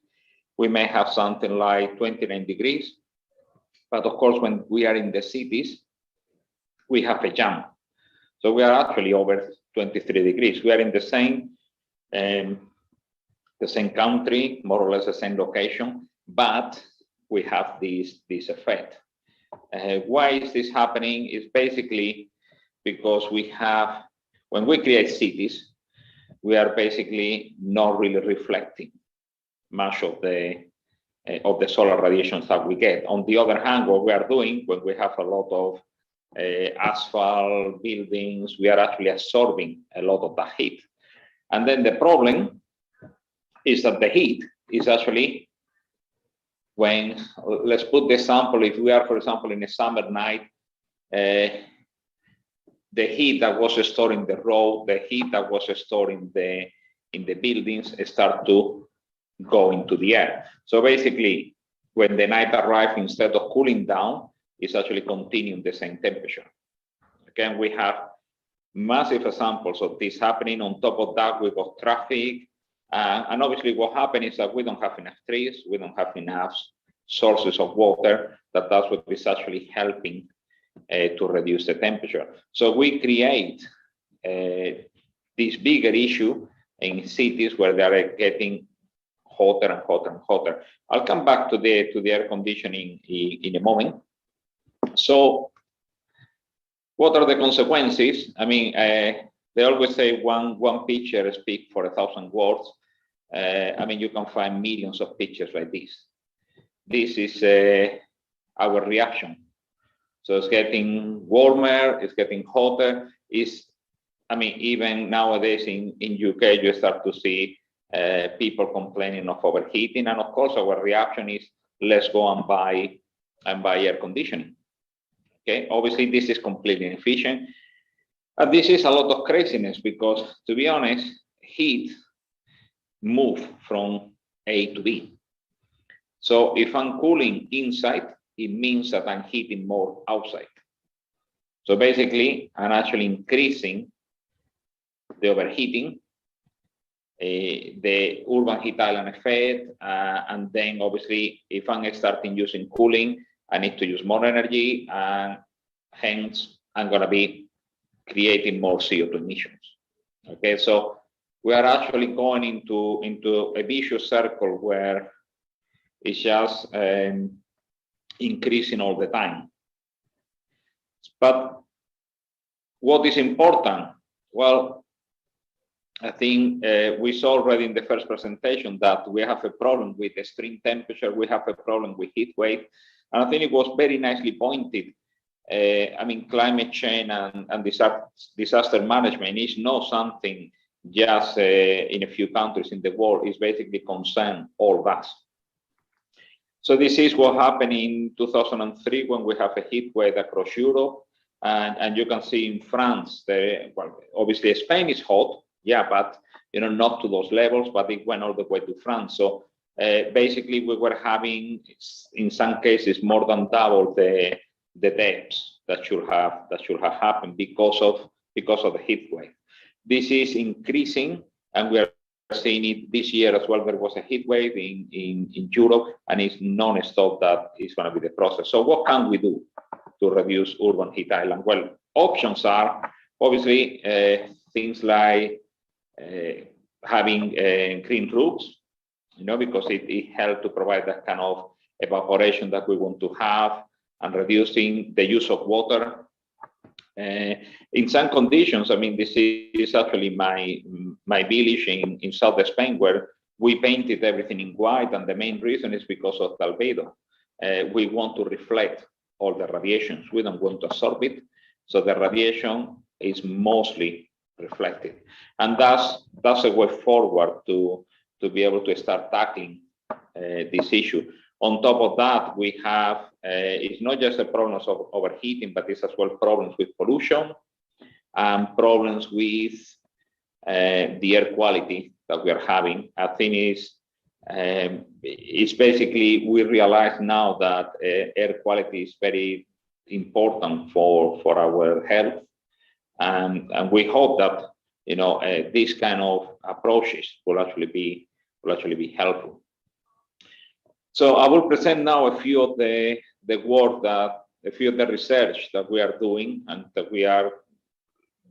we may have something like 29 degrees. But of course, when we are in the cities, we have a jump. So we are actually over 23 degrees. We are in the same country, more or less the same location, but we have this effect. Why is this happening? It's basically because we have, when we create cities, we are basically not really reflecting much of the solar radiations that we get. On the other hand, what we are doing when we have a lot of asphalt buildings, we are actually absorbing a lot of that heat. And then the problem is that the heat is actually, when, let's put the example, if we are, for example, in a summer night, the heat that was stored in the road, the heat that was stored in the buildings start to go into the air. So basically, when the night arrives, instead of cooling down, it's actually continuing the same temperature. Again, we have massive examples of this happening. On top of that, we've got traffic. And obviously what happens is that we don't have enough trees, we don't have enough sources of water, that's what is actually helping to reduce the temperature. So we create this bigger issue in cities where they are getting hotter and hotter and hotter. I'll come back to the air conditioning in a moment. So what are the consequences? I mean, they always say one picture speaks for 1,000 words. I mean, you can find millions of pictures like this. This is our reaction. So it's getting warmer, it's getting hotter. I mean, even nowadays in UK, you start to see people complaining of overheating. And of course, our reaction is, let's go and buy air conditioning. Okay, obviously this is completely inefficient. And this is a lot of craziness because, to be honest, heat moves from A to B. So if I'm cooling inside, it means that I'm heating more outside. So basically, I'm actually increasing the overheating, the urban heat island effect, and then obviously, if I'm starting using cooling, I need to use more energy, and hence I'm going to be creating more CO2 emissions. Okay, so we are actually going into a vicious circle where it's just increasing all the time. But what is important? Well, I think we saw already in the first presentation that we have a problem with extreme temperature, we have a problem with heat wave, and I think it was very nicely pointed. I mean, climate change and disaster management is not something just in a few countries in the world. It's basically concern all of us. So this is what happened in 2003 when we have a heat wave across Europe, and you can see in France, well, obviously Spain is hot, yeah, but not to those levels, but it went all the way to France. So basically, we were having, in some cases, more than double the deaths that should have happened because of the heat wave. This is increasing, and we are seeing it this year as well. There was a heat wave in Europe, and it's non-stop that is going to be the process. So what can we do to reduce urban heat island? Well, options are obviously things like having green roofs, because it helps to provide that kind of evaporation that we want to have, and reducing the use of water. In some conditions, I mean, this is actually my village in South Spain, where we painted everything in white, and the main reason is because of the albedo. we want to reflect all the radiations. We don't want to absorb it. So the radiation is mostly reflected. And that's a way forward to be able to start tackling this issue. On top of that, we have, it's not just the problems of overheating, but it's as well problems with pollution and problems with the air quality that we are having. I think it's basically, we realize now that air quality is very important for our health. And we hope that, you know, these kind of approaches will actually be helpful. So I will present now a few of the work that, a few of the research that we are doing and that we are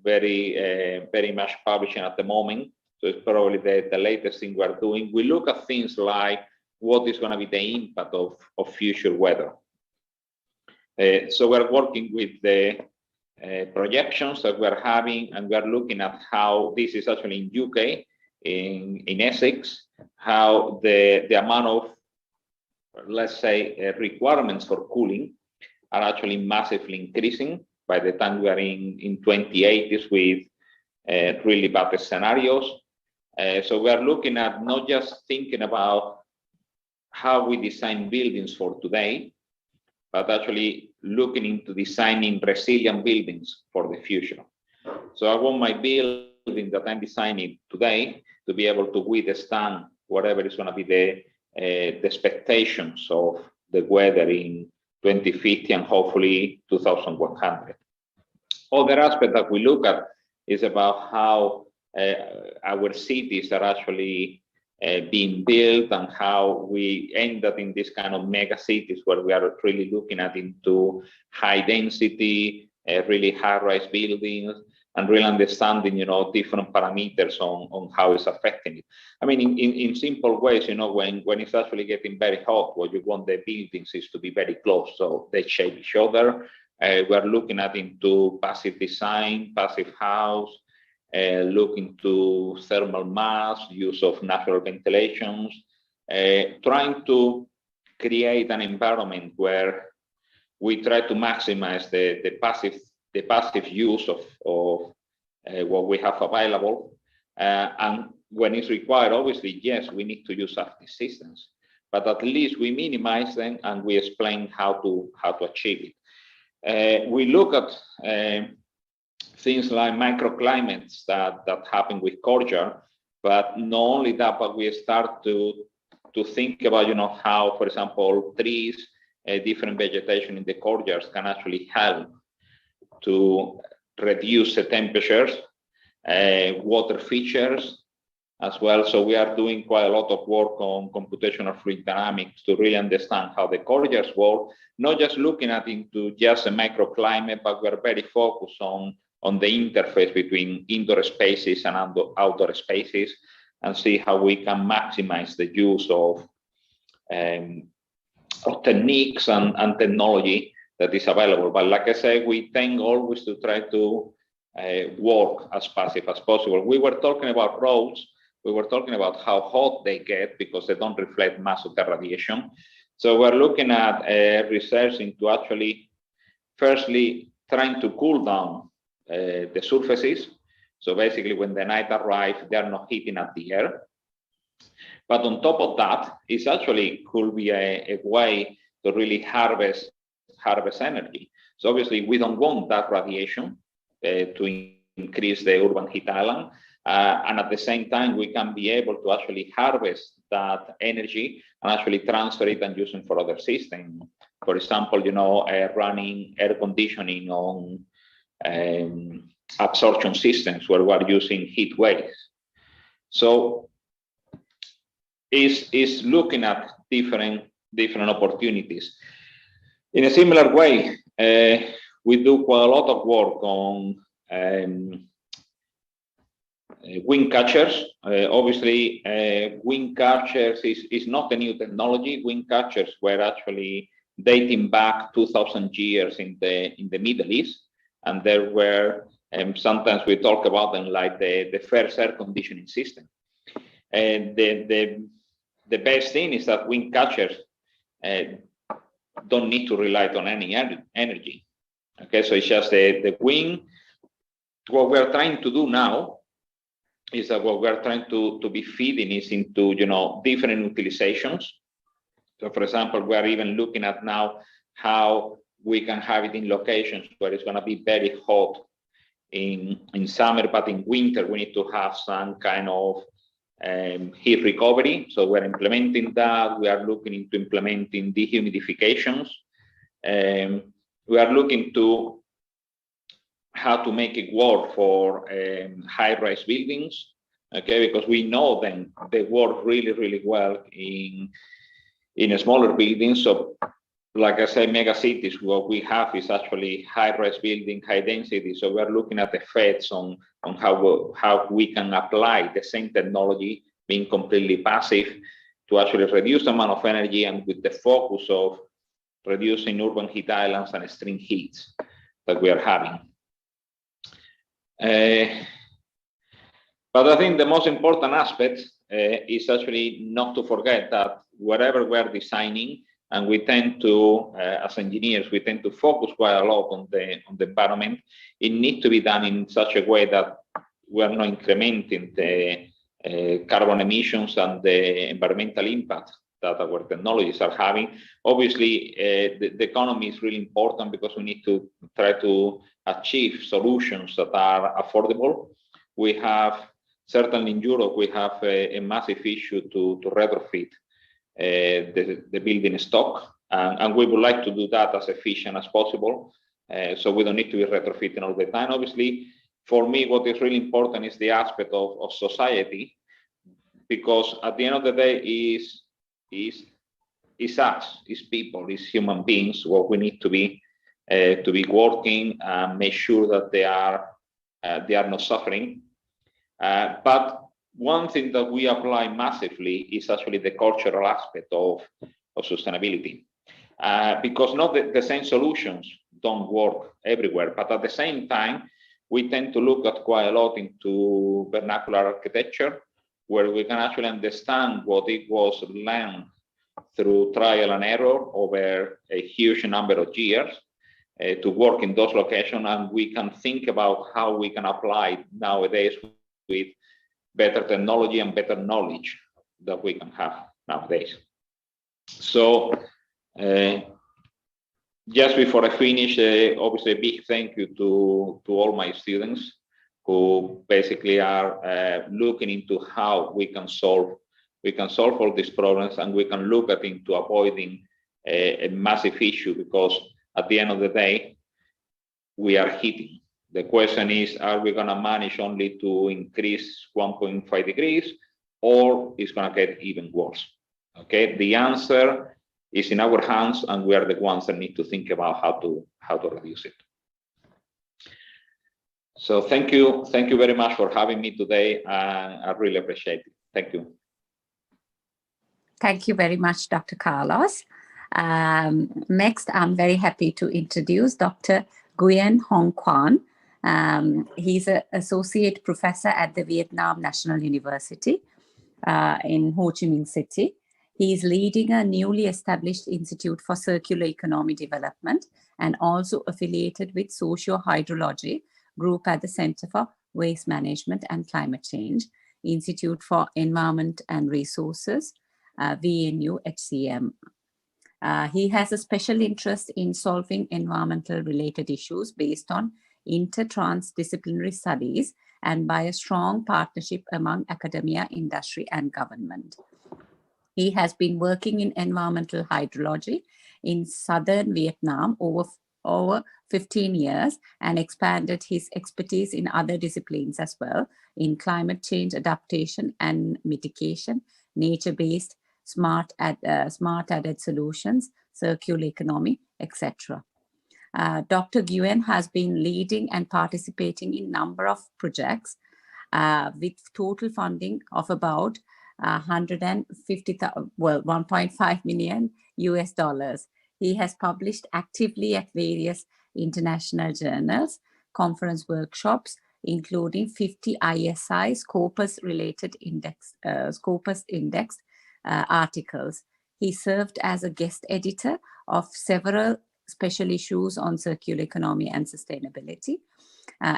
very much publishing at the moment. So it's probably the latest thing we're doing. We look at things like what is going to be the impact of future weather. So we're working with the projections that we're having, and we're looking at how this is actually in UK, in Essex, how the amount of, let's say, requirements for cooling are actually massively increasing by the time we are in 2080s with really bad scenarios. So we are looking at not just thinking about how we design buildings for today, but actually looking into designing resilient buildings for the future. So I want my building that I'm designing today to be able to withstand whatever is going to be the expectations of the weather in 2050 and hopefully 2100. Other aspect that we look at is about how our cities are actually being built and how we end up in this kind of mega cities where we are really looking at into high density, really high-rise buildings, and really understanding, you know, different parameters on how it's affecting it. I mean, in simple ways, you know, when it's actually getting very hot, what you want the buildings is to be very close so they shade each other. We're looking at into passive design, passive house, looking to thermal mass, use of natural ventilations, trying to create an environment where we try to maximize the passive use of what we have available. And when it's required, obviously, yes, we need to use active systems, but at least we minimize them and we explain how to achieve it. We look at things like microclimates that happen with courtyard, but not only that, but we start to think about, you know, how, for example, trees, different vegetation in the courtyards can actually help to reduce the temperatures, water features as well. So we are doing quite a lot of work on computational fluid dynamics to really understand how the courtyards work, not just looking at into just a microclimate, but we're very focused on the interface between indoor spaces and outdoor spaces, and see how we can maximize the use of techniques and technology that is available. But like I said, we tend always to try to work as passive as possible. We were talking about roads. We were talking about how hot they get because they don't reflect much of the radiation. So we're looking at research into actually, firstly, trying to cool down the surfaces. So basically, when the night arrives, they are not heating up the air. But on top of that, it actually could be a way to really harvest energy. So obviously, we don't want that radiation to increase the urban heat island. And at the same time, we can be able to actually harvest that energy and actually transfer it and use it for other systems. For example, you know, running air conditioning on absorption systems where we're using heat waves. So is looking at different opportunities. In a similar way, we do quite a lot of work on wind catchers. Obviously, wind catchers is not a new technology. Wind catchers were actually dating back 2,000 years in the Middle East, and there were sometimes we talk about them like the first air conditioning system. And the best thing is that wind catchers don't need to rely on any energy. Okay, so it's just the wind. What we're trying to do now is that what we're trying to be feeding is into, different utilizations. So for example, we are even looking at now how we can have it in locations where it's going to be very hot in summer, but in winter we need to have some kind of heat recovery. So we're implementing that. We are looking into implementing dehumidifications. We are looking to how to make it work for high-rise buildings, okay, because we know then they work really, really well in smaller buildings. So like I say, mega cities, what we have is actually high-rise building, high density. So we're looking at the effects on how we can apply the same technology, being completely passive, to actually reduce the amount of energy, and with the focus of reducing urban heat islands and extreme heats that we are having. But I think the most important aspect is actually not to forget that wherever we're designing, and we tend to, as engineers, we tend to focus quite a lot on the environment. It needs to be done in such a way that we're not incrementing the carbon emissions and the environmental impact that our technologies are having. Obviously, the economy is really important because we need to try to achieve solutions that are affordable. We have, certainly in Europe, we have a massive issue to retrofit the building stock, and we would like to do that as efficient as possible, so we don't need to be retrofitting all the time. Obviously, for me, what is really important is the aspect of society, because at the end of the day is us, is people, is human beings. What we need to be working and make sure that they are not suffering. But one thing that we apply massively is actually the cultural aspect of sustainability, because not the same solutions don't work everywhere, but at the same time, we tend to look at quite a lot into vernacular architecture, where we can actually understand what it was learned through trial and error over a huge number of years to work in those locations, and we can think about how we can apply it nowadays with better technology and better knowledge that we can have nowadays. So just before I finish, obviously a big thank you to all my students who basically are looking into how we can solve all these problems, and we can look at into avoiding a massive issue, because at the end of the day, we are heating. The question is, are we going to manage only to increase 1.5 degrees, or it's going to get even worse? Okay, the answer is in our hands, and we are the ones that need to think about how to reduce it. So thank you very much for having me today, and I really appreciate it. Thank you. Thank you very much, Dr. Carlos. Next, I'm very happy to introduce Dr. Nguyen Hong Quan. He's an associate professor at the Vietnam National University in Ho Chi Minh City. He's leading a newly established Institute for Circular Economy Development, and also affiliated with Socio-Hydrology Group at the Center for Waste Management and Climate Change, Institute for Environment and Resources, VNU HCM. He has a special interest in solving environmental related issues based on inter-trans-disciplinary studies and by a strong partnership among academia, industry, and government. He has been working in environmental hydrology in southern Vietnam over 15 years, and expanded his expertise in other disciplines as well, in climate change adaptation and mitigation, nature-based, smart added solutions, circular economy, etc. Dr. Nguyen has been leading and participating in a number of projects with total funding of about 1.5 million US dollars. He has published actively at various international journals, conference workshops, including 50 ISI Scopus related Scopus indexed articles. He served as a guest editor of several special issues on circular economy and sustainability,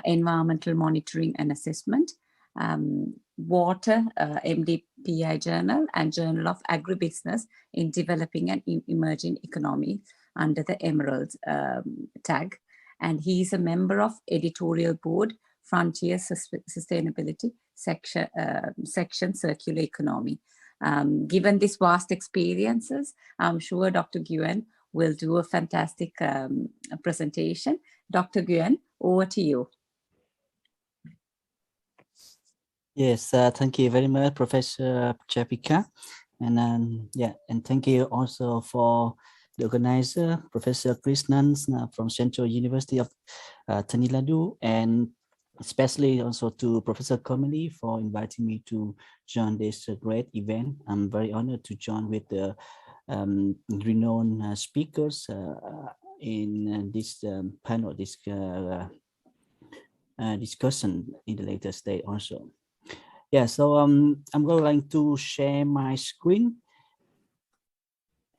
environmental monitoring and assessment, water, MDPI journal, and Journal of Agribusiness in Developing and Emerging Economies under the Emerald tag. And he is a member of editorial board, Frontier Sustainability section Circular Economy. Given these vast experiences, I'm sure Dr. Nguyen will do a fantastic presentation. Dr. Nguyen, over to you. Yes, thank you very much, Professor Chapika. And yeah, and thank you also for the organizer, Professor Krishnan from Central University of Tamil Nadu, and especially also to Professor Komali for inviting me to join this great event. I'm very honored to join with the renowned speakers in this panel discussion in the later stage also. Yeah, so I'm going to share my screen,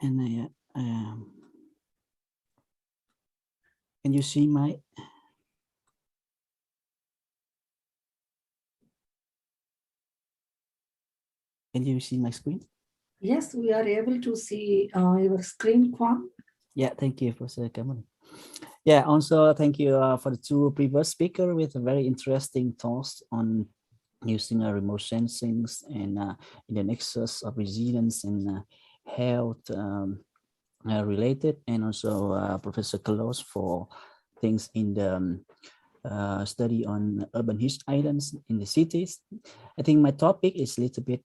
and can you see my? Can you see my screen? Yes, we are able to see your screen, Kwang. Yeah, thank you, Professor Kamali. Yeah, also thank you for the two previous speakers with a very interesting thoughts on using remote sensing and in the nexus of resilience and health related, and also Professor Kalos for things in the study on urban heat islands in the cities. I think my topic is a little bit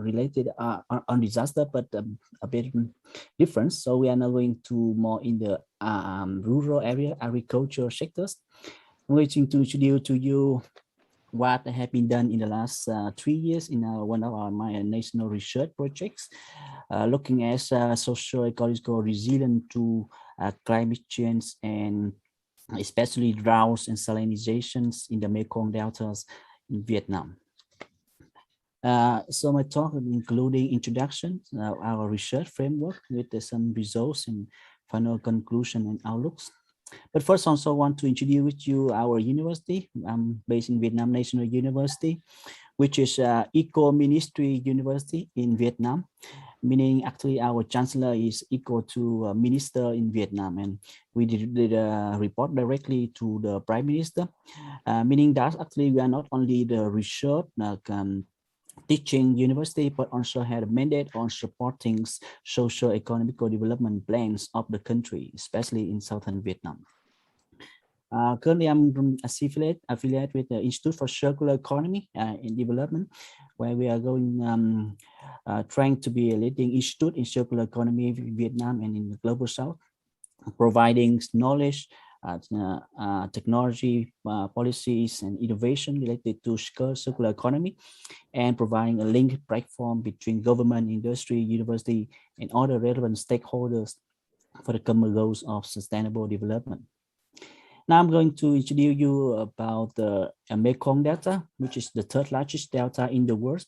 related on disaster, but a bit different. So we are now going to more in the rural area, agriculture sectors. I'm going to introduce to you what have been done in the last 3 years in one of my national research projects, looking at socio-ecological resilience to climate change, and especially droughts and salinizations in the Mekong deltas in Vietnam. So my talk including introduction, our research framework with some results and final conclusion and outlooks. But first, also want to introduce you our university. I'm based in Vietnam National University, which is Eco Ministry University in Vietnam, meaning actually our chancellor is equal to a minister in Vietnam, and we did report directly to the prime minister, meaning that actually we are not only the research teaching university, but also had a mandate on supporting socio-economical development plans of the country, especially in southern Vietnam. Currently, I'm affiliate with the Institute for Circular Economy and Development, where we are going trying to be a leading institute in circular economy in Vietnam and in the global south, providing knowledge, technology, policies, and innovation related to circular economy, and providing a link platform between government, industry, university, and other relevant stakeholders for the common goals of sustainable development. Now I'm going to introduce you about the Mekong Delta, which is the third largest delta in the world.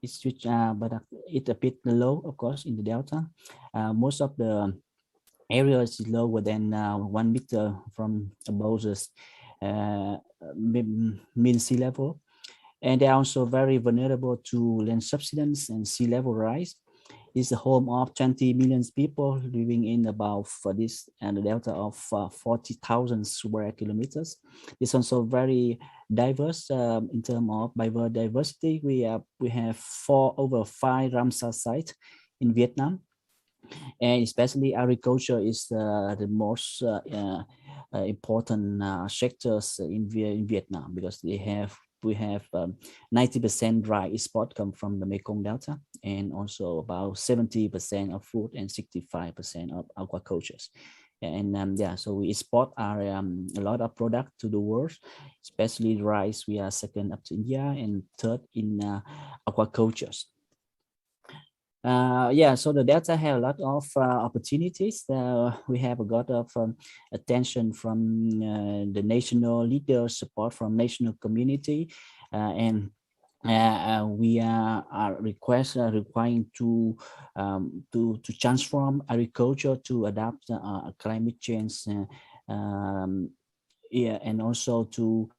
It's but it's a bit low, of course, in the delta. Most of the area is lower than 1 meter from above the mean sea level, and they are also very vulnerable to land subsidence and sea level rise. It's the home of 20 million people living in about this and the delta of 40,000 square kilometers. It's also very diverse in terms of biodiversity. We have over 5 Ramsar sites in Vietnam, and especially agriculture is the most important sectors in Vietnam, because we have 90% dry export come from the Mekong Delta, and also about 70% of food and 65% of aquaculture. And yeah, so we export a lot of product to the world, especially rice. We are second up to India and third in aquaculture. Yeah, so the Delta have a lot of opportunities. We have a lot of attention from the national leaders, support from national community, and we are requiring to transform agriculture to adapt climate change, yeah, and also to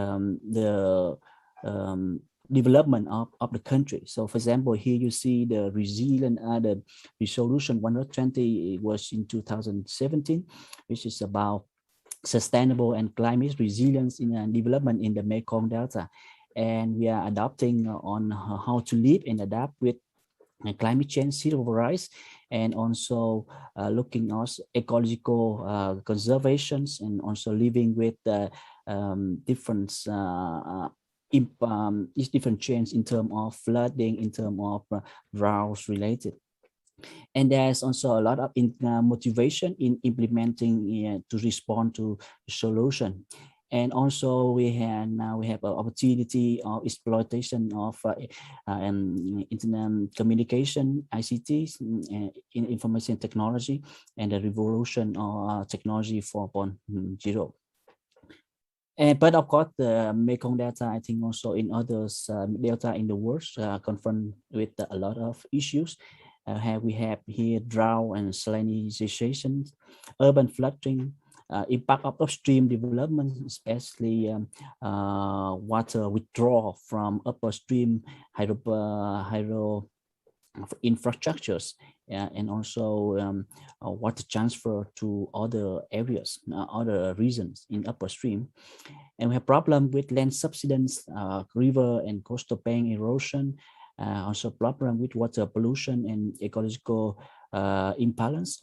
the development of the country. So, for example, here you see the resilient, the resolution 120 was in 2017, which is about sustainable and climate resilience in development in the Mekong Delta. And we are adopting on how to live and adapt with climate change, sea level rise, and also looking at ecological conservations, and also living with different different change in terms of flooding, in terms of droughts related. And there's also a lot of motivation in implementing to respond to the solution. And also we have now an opportunity of exploitation of internet communication, ICTs, in information technology, and the revolution of technology 4.0. But of course, the Mekong Delta, I think also in others delta in the world confront with a lot of issues. We have here drought and salinization, urban flooding, impact of upstream development, especially water withdrawal from upstream hydro infrastructures, and also water transfer to other areas, other regions in upstream. And we have problem with land subsidence, river and coastal bank erosion, also problem with water pollution and ecological imbalance.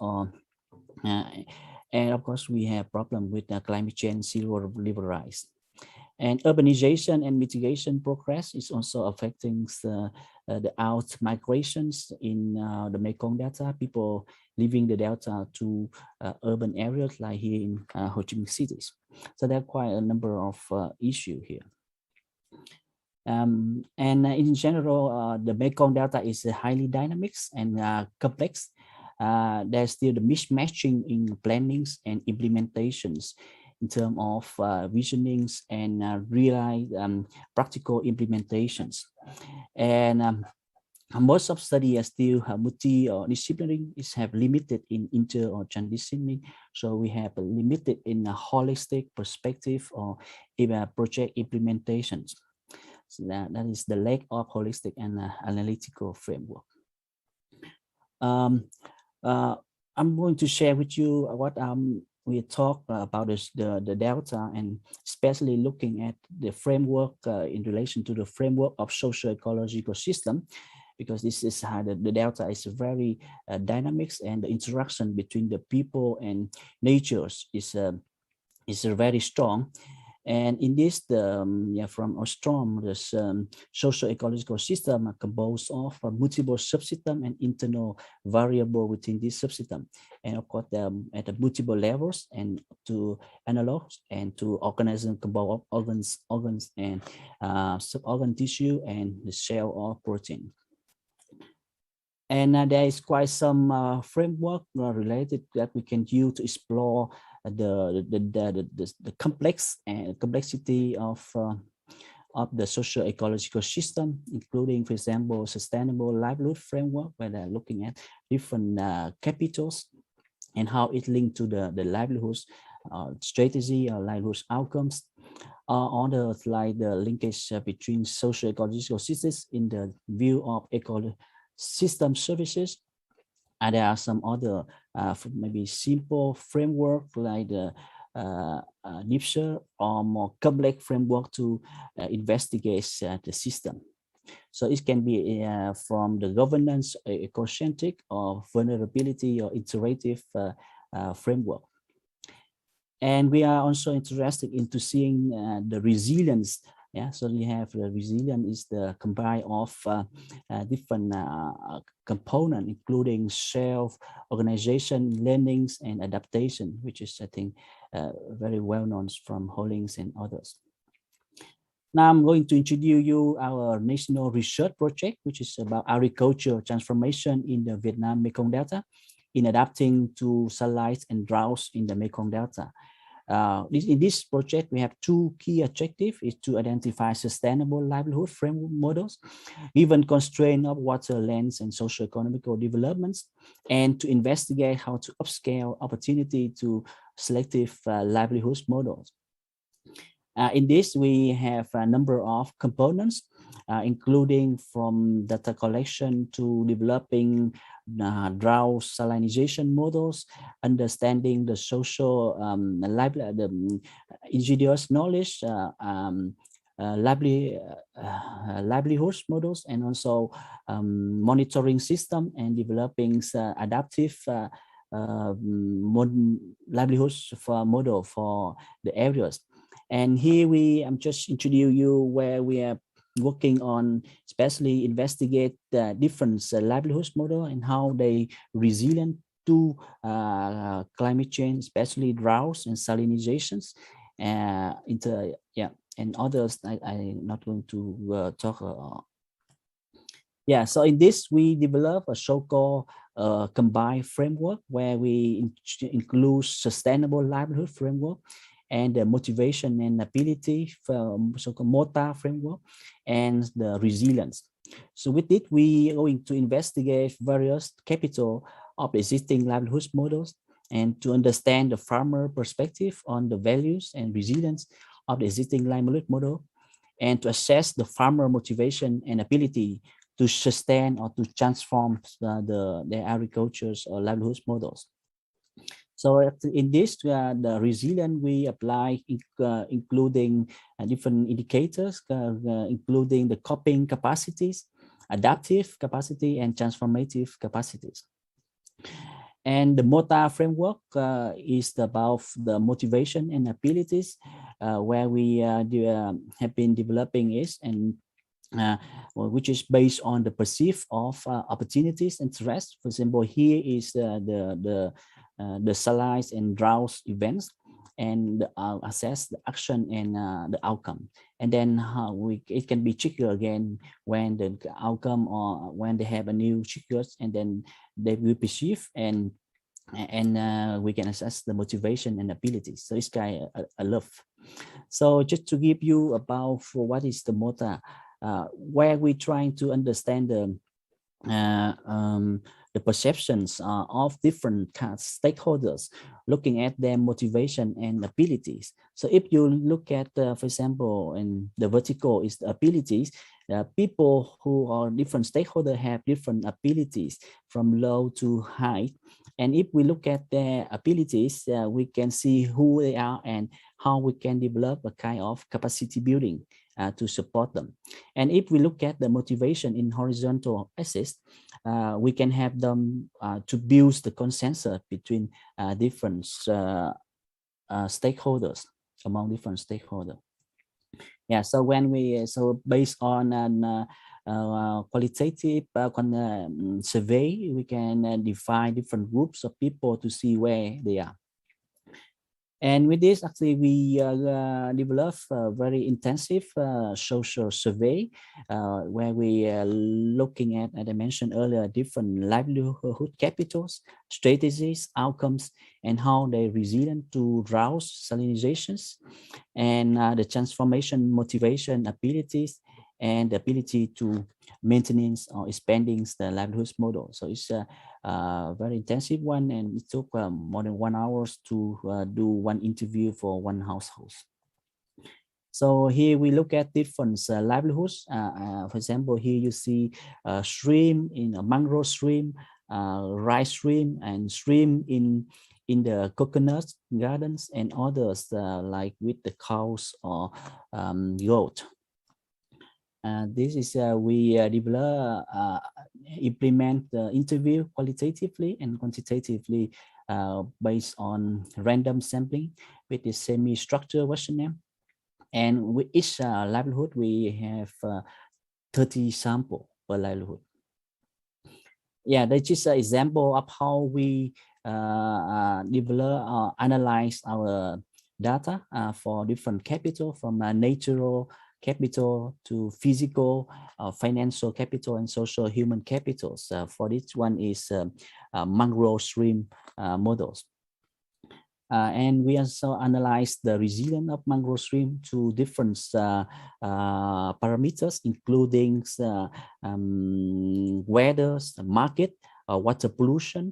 And of course, we have problem with climate change, sea level rise. And urbanization and mitigation progress is also affecting the out migrations in the Mekong Delta, people leaving the Delta to urban areas like here in Ho Chi Minh cities. So there are quite a number of issues here. And in general, the Mekong Delta is highly dynamic and complex. There's still the mismatching in plannings and implementations in terms of visionings and real practical implementations. And most of study are still multi or disciplinary, is have limited in inter or transdisciplinary. So we have a limited in a holistic perspective or even project implementations. So that is the lack of holistic and analytical framework. I'm going to share with you what we talk about the Delta, and especially looking at the framework in relation to the framework of social ecological system, because this is how the Delta is very dynamics, and the interaction between the people and natures is very strong. And in this, from Ostrom, this social ecological system are composed of multiple subsystem and internal variable within this subsystem. And of course, at the multiple levels, and to analogs and to organism composed of organs and suborgan tissue and the cell or protein. And there is quite some framework related that we can use to explore the complex and complexity of the social ecological system, including, for example, sustainable livelihood framework, where they're looking at different capitals and how it linked to the livelihoods strategy or livelihoods outcomes. Others like the linkage between social ecological systems in the view of ecosystem services. And there are some other maybe simple framework like the NIPSER, or more complex framework to investigate the system. So it can be from the governance, ecocentric, or vulnerability, or iterative framework. And we are also interested into seeing the resilience. Yeah, so we have the resilience is the combine of different components, including self-organization, learnings, and adaptation, which is, I think, very well known from Hollings and others. Now I'm going to introduce you our national research project, which is about agriculture transformation in the Vietnam Mekong Delta in adapting to sunlight and droughts in the Mekong Delta. In this project, we have two key objectives: is to identify sustainable livelihood framework models, given constraint of water, lands, and socio-economical developments, and to investigate how to upscale opportunity to selective livelihoods models. In this, we have a number of components, including from data collection to developing drought salinization models, understanding the social the indigenous knowledge, livelihoods models, and also monitoring system and developing adaptive livelihoods model for the areas. And here I'm just introduce you where we are working on, especially investigate the different livelihoods model and how they resilient to climate change, especially droughts and salinizations. And others I'm not going to talk. So in this we develop a so-called combined framework where we include sustainable livelihood framework and the motivation and ability for so-called MOTA framework and the resilience. So with it, we are going to investigate various capital of existing livelihoods models and to understand the farmer perspective on the values and resilience of the existing livelihood model, and to assess the farmer motivation and ability to sustain or to transform their agriculture's or livelihoods models. So in this, the resilience we apply, including different indicators, including the coping capacities, adaptive capacity, and transformative capacities. And the MOTA framework is about the motivation and abilities, where we have been developing it, and which is based on the perceived of opportunities and threats. For example, here is the saline and drought events, and assess the action and the outcome, and then how it can be triggered again when the outcome or when they have a new triggers, and then they will perceive and we can assess the motivation and abilities. So this guy I love. So just to give you about what is the MOTA, where we're trying to understand the perceptions of different stakeholders, looking at their motivation and abilities. So if you look at, for example, in the vertical is the abilities, people who are different stakeholders have different abilities from low to high. And if we look at their abilities, we can see who they are and how we can develop a kind of capacity building to support them. And if we look at the motivation in horizontal axis, we can have them to build the consensus between different stakeholders, among different stakeholders. Yeah, so when we, so based on qualitative survey, we can define different groups of people to see where they are. And with this, actually, we develop a very intensive social survey where we are looking at, as I mentioned earlier, different livelihood capitals, strategies, outcomes, and how they're resilient to drought, salinizations, and the transformation, motivation, abilities, and the ability to maintenance or expanding the livelihoods model. So it's a very intensive one, and it took more than 1 hour to do one interview for one household. So here we look at different livelihoods. For example, here you see shrimp in a mangrove shrimp, rice shrimp, and shrimp in the coconut gardens, and others like with the cows or goat. This is we develop, implement the interview qualitatively and quantitatively based on random sampling with the semi-structured questionnaire. And with each livelihood, we have 30 samples per livelihood. Yeah, that's just an example of how we develop or analyze our data for different capital, from natural capital to physical, financial capital, and social human capitals. For this one is mangrove shrimp models. And we also analyze the resilience of mangrove stream to different parameters, including weather, market, water pollution,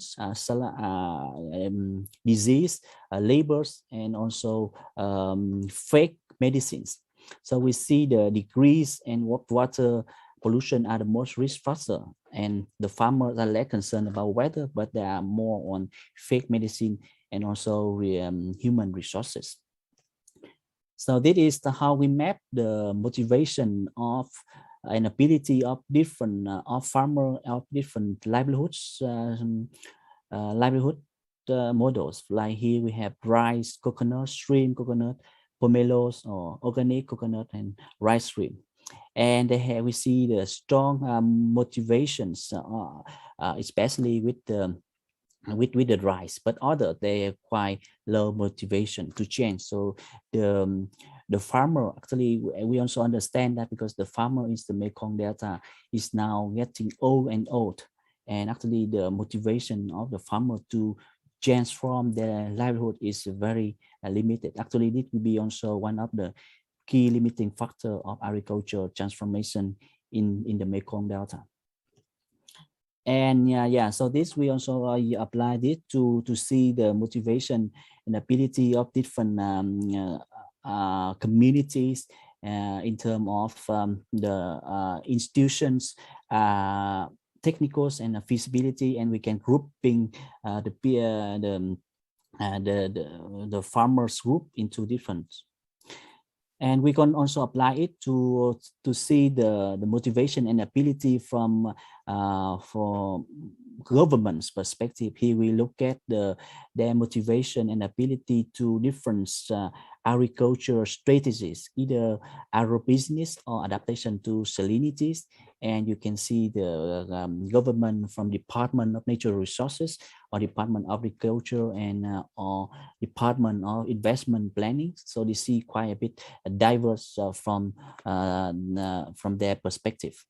disease, labors, and also fake medicines. So we see the decrease in water pollution are the most risk factor, and the farmers are less concerned about weather, but they are more on fake medicine and also human resources. So this is how we map the motivation of and ability of different of farmer of different livelihoods models. Like here we have rice, coconut, shrimp, coconut, pomelos, or organic coconut and rice shrimp. And we see the strong motivations, especially with the rice, but other they have quite low motivation to change. So the farmer, actually we also understand that because the farmer is the Mekong Delta is now getting old and old, and actually the motivation of the farmer to transform their livelihood is very limited. Actually, this will be also one of the key limiting factor of agriculture transformation in the Mekong Delta. And so this we also apply this to see the motivation and ability of different communities in terms of the institutions, technicals, and feasibility, and we can grouping the farmers group into different. And we can also apply it to see the motivation and ability from for government's perspective. Here we look at their motivation and ability to different agriculture strategies, either agribusiness or adaptation to salinities. And you can see the government from Department of Natural Resources or Department of Agriculture and or Department of Investment Planning. So they see quite a bit diverse from their perspective.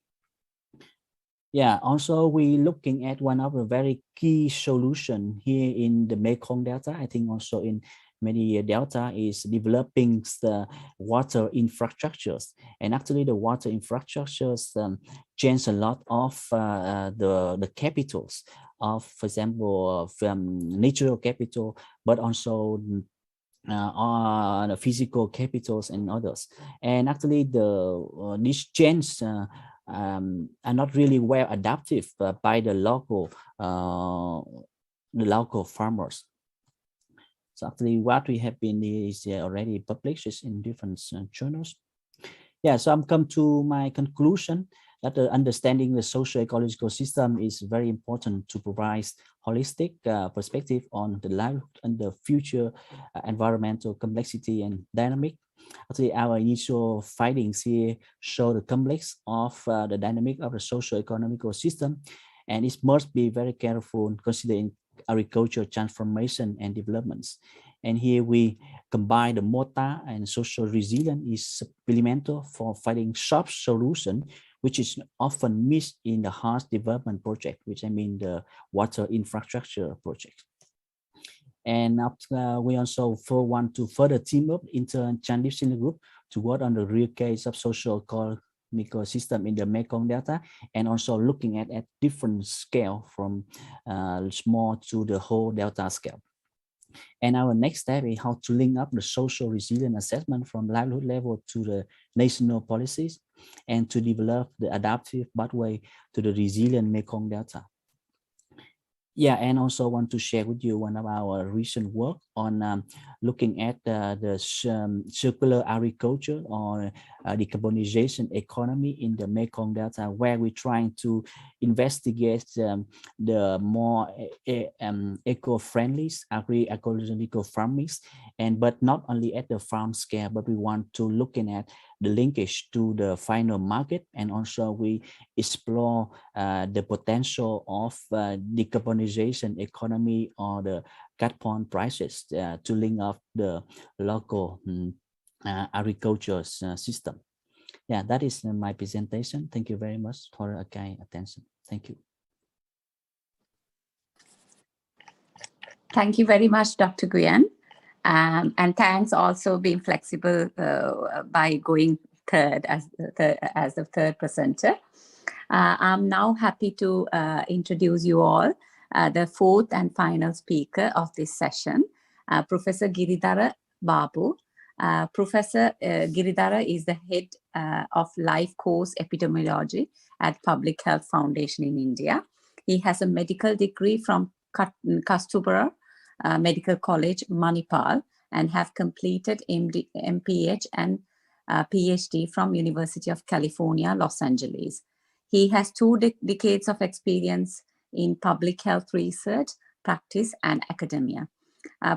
Yeah, also we looking at one of the very key solution here in the Mekong Delta. I think also in many delta is developing the water infrastructures, and actually the water infrastructures change a lot of the capitals of, for example, from natural capital, but also on physical capitals and others. And actually these change are not really well adaptive by the local farmers. So actually what we have been is already published in different journals. Yeah, so I'm come to my conclusion that understanding the socio-ecological system is very important to provide holistic perspective on the life and the future environmental complexity and dynamic. Actually, our initial findings here show the complex of the dynamic of the socio-economical system, and it must be very careful considering agriculture transformation and developments. And here we combine the MOTA and social resilience is supplemental for finding sharp solution, which is often missed in the harsh development project, which I mean the water infrastructure project. And we also want to further team up interdisciplinary group to work on the real case of social ecosystem in the Mekong Delta, and also looking at different scale from small to the whole Delta scale. And our next step is how to link up the social resilience assessment from livelihood level to the national policies, and to develop the adaptive pathway to the resilient Mekong Delta. Yeah, and also want to share with you one of our recent work on looking at the circular agriculture or decarbonization economy in the Mekong Delta, where we're trying to investigate the more eco-friendly agri-ecological farming, but not only at the farm scale, but we want to looking at the linkage to the final market, and also we explore the potential of decarbonization economy or the carbon prices to link up the local agriculture system. Yeah, that is my presentation. Thank you very much for your kind attention. Thank you. Thank you very much, Dr. Nguyen. And thanks also being flexible by going third as the third presenter. I'm now happy to introduce you all the fourth and final speaker of this session, Professor Giridhara Babu. Professor Giridhara is the head of Life Course Epidemiology at Public Health Foundation in India. He has a medical degree from Kasturba Medical College, Manipal, and have completed MPH and PhD from University of California, Los Angeles. He has 2 decades of experience in public health research, practice, and academia.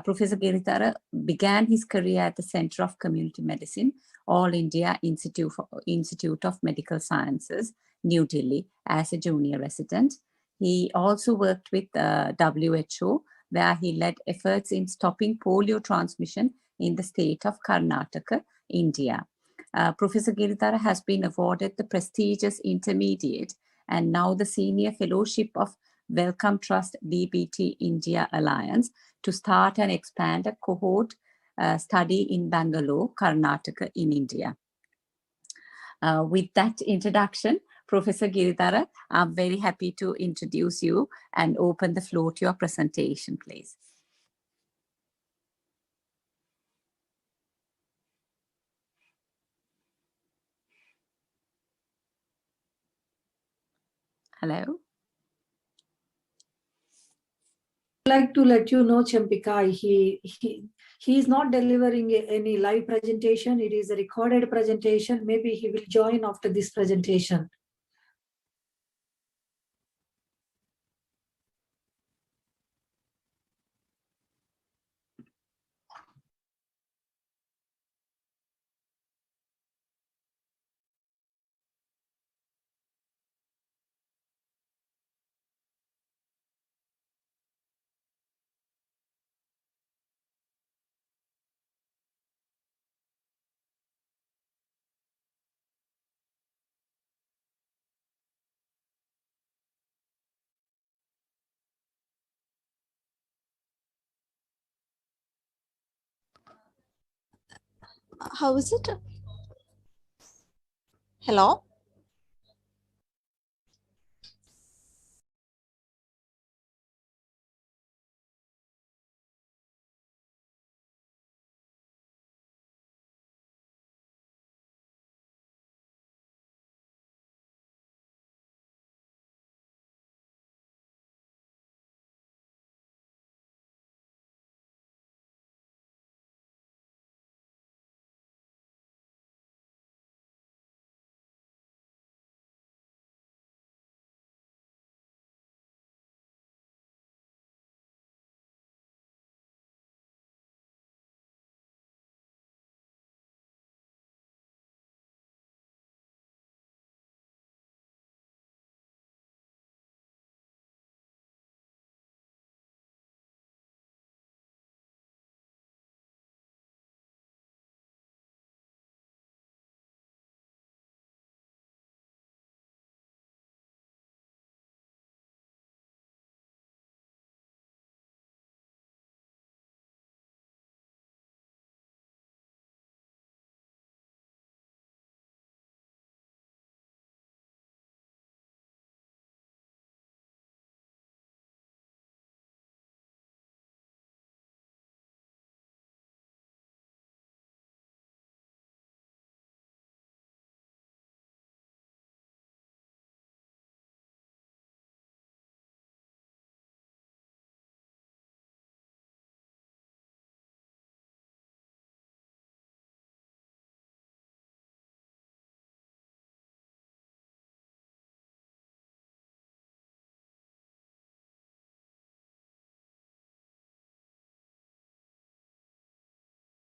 Professor Giridhara began his career at the Center of Community Medicine, All India Institute of Medical Sciences, New Delhi, as a junior resident. He also worked with WHO, where he led efforts in stopping polio transmission in the state of Karnataka, India. Professor Giridhara has been awarded the prestigious intermediate and now the senior fellowship of Wellcome Trust DBT India Alliance to start and expand a cohort study in Bangalore, Karnataka in India. With that introduction, Professor Giridhara, I'm very happy to introduce you and open the floor to your presentation, please. Hello. I'd like to let you know, Champika, he is not delivering any live presentation. It is a recorded presentation. Maybe he will join after this presentation. How is it? Hello?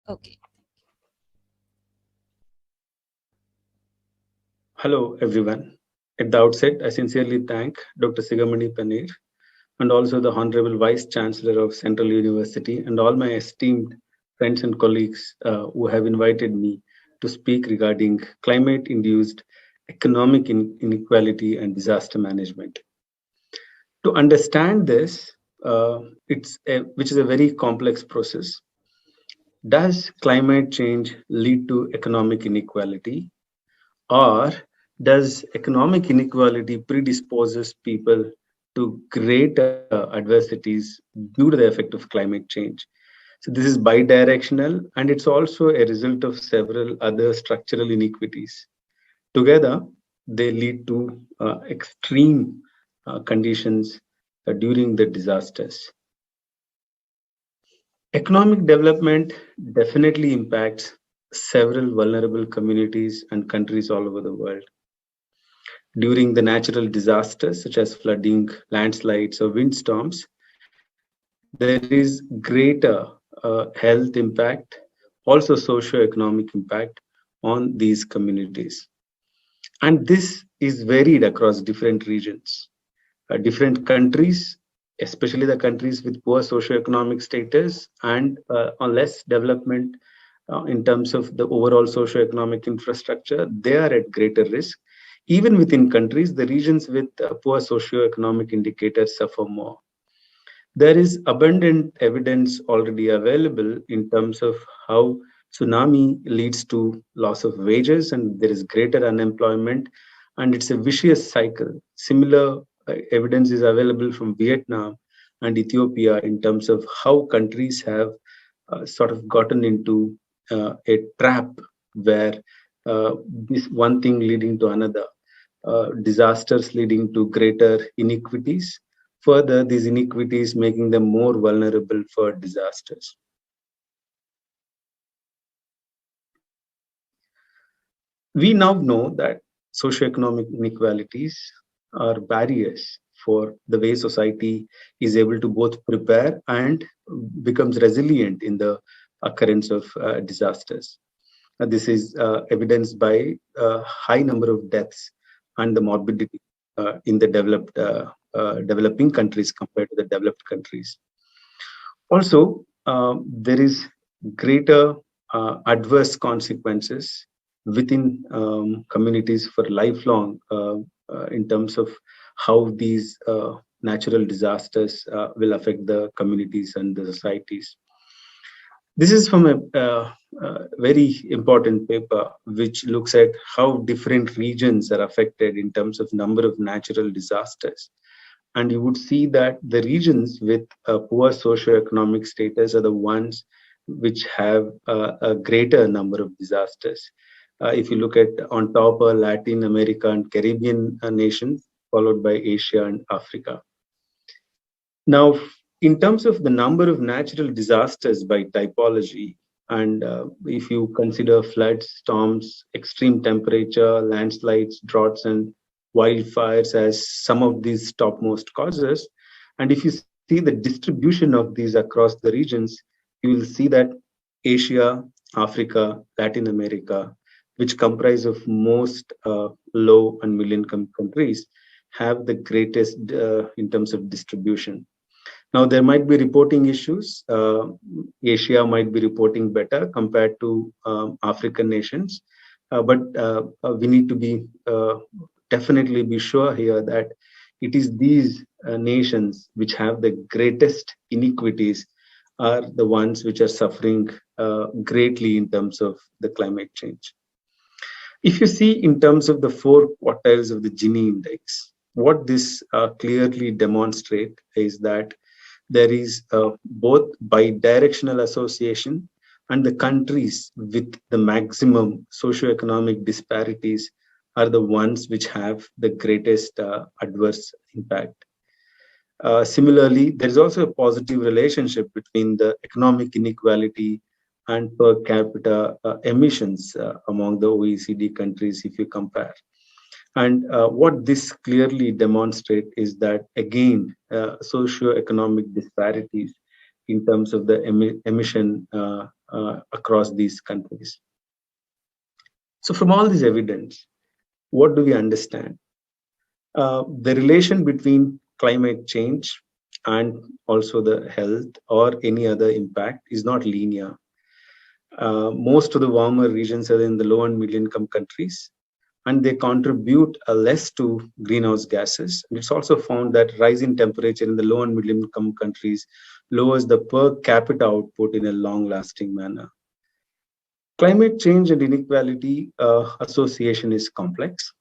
Okay. Hello, everyone. At the outset, I sincerely thank Dr. Sigamani Paneer and also the Honorable Vice Chancellor of Central University and all my esteemed friends and colleagues who have invited me to speak regarding climate-induced economic inequality and disaster management. To understand this, which is a very complex process, Does climate change lead to economic inequality, or does economic inequality predisposes people to greater adversities due to the effect of climate change? So this is bidirectional, and it's also a result of several other structural inequities. Together, they lead to extreme conditions during the disasters. Economic development definitely impacts several vulnerable communities and countries all over the world. During the natural disasters such as flooding, landslides, or windstorms, there is greater health impact, also socio-economic impact on these communities. And this is varied across different regions. Different countries, especially the countries with poor socioeconomic status and less development in terms of the overall socioeconomic infrastructure, they are at greater risk. Even within countries, the regions with poor socioeconomic indicators suffer more. There is abundant evidence already available in terms of how tsunami leads to loss of wages and there is greater unemployment, and it's a vicious cycle. Similar evidence is available from Vietnam and Ethiopia in terms of how countries have sort of gotten into a trap where this one thing leading to another, disasters leading to greater inequities. Further, these inequities making them more vulnerable for disasters. We now know that socioeconomic inequalities are barriers for the way society is able to both prepare and becomes resilient in the occurrence of disasters. This is evidenced by a high number of deaths and the morbidity in the developing countries compared to the developed countries. Also, there is greater adverse consequences within communities for lifelong in terms of how these natural disasters will affect the communities and the societies. This is from a very important paper which looks at how different regions are affected in terms of number of natural disasters. And you would see that the regions with a poor socioeconomic status are the ones which have a greater number of disasters. If you look at on top are Latin America and Caribbean nations, followed by Asia and Africa. Now, in terms of the number of natural disasters by typology, and if you consider floods, storms, extreme temperature, landslides, droughts, and wildfires as some of these topmost causes, and if you see the distribution of these across the regions, you will see that Asia, Africa, Latin America, which comprise of most low and middle income countries, have the greatest in terms of distribution. Now, there might be reporting issues. Asia might be reporting better compared to African nations, but we need to be definitely be sure here that it is these nations which have the greatest inequities are the ones which are suffering greatly in terms of the climate change. If you see in terms of the 4 quartiles of the Gini index, what this clearly demonstrates is that there is both bidirectional association, and the countries with the maximum socioeconomic disparities are the ones which have the greatest adverse impact. Similarly, there is also a positive relationship between the economic inequality and per capita emissions among the OECD countries if you compare. And what this clearly demonstrates is that, again, socio-economic disparities in terms of the emission across these countries. So from all this evidence, what do we understand? The relation between climate change and also the health or any other impact is not linear. Most of the warmer regions are in the low and middle income countries, and they contribute less to greenhouse gases. And it's also found that rise in temperature in the low and middle income countries lowers the per capita output in a long-lasting manner. Climate change and inequality association is complex.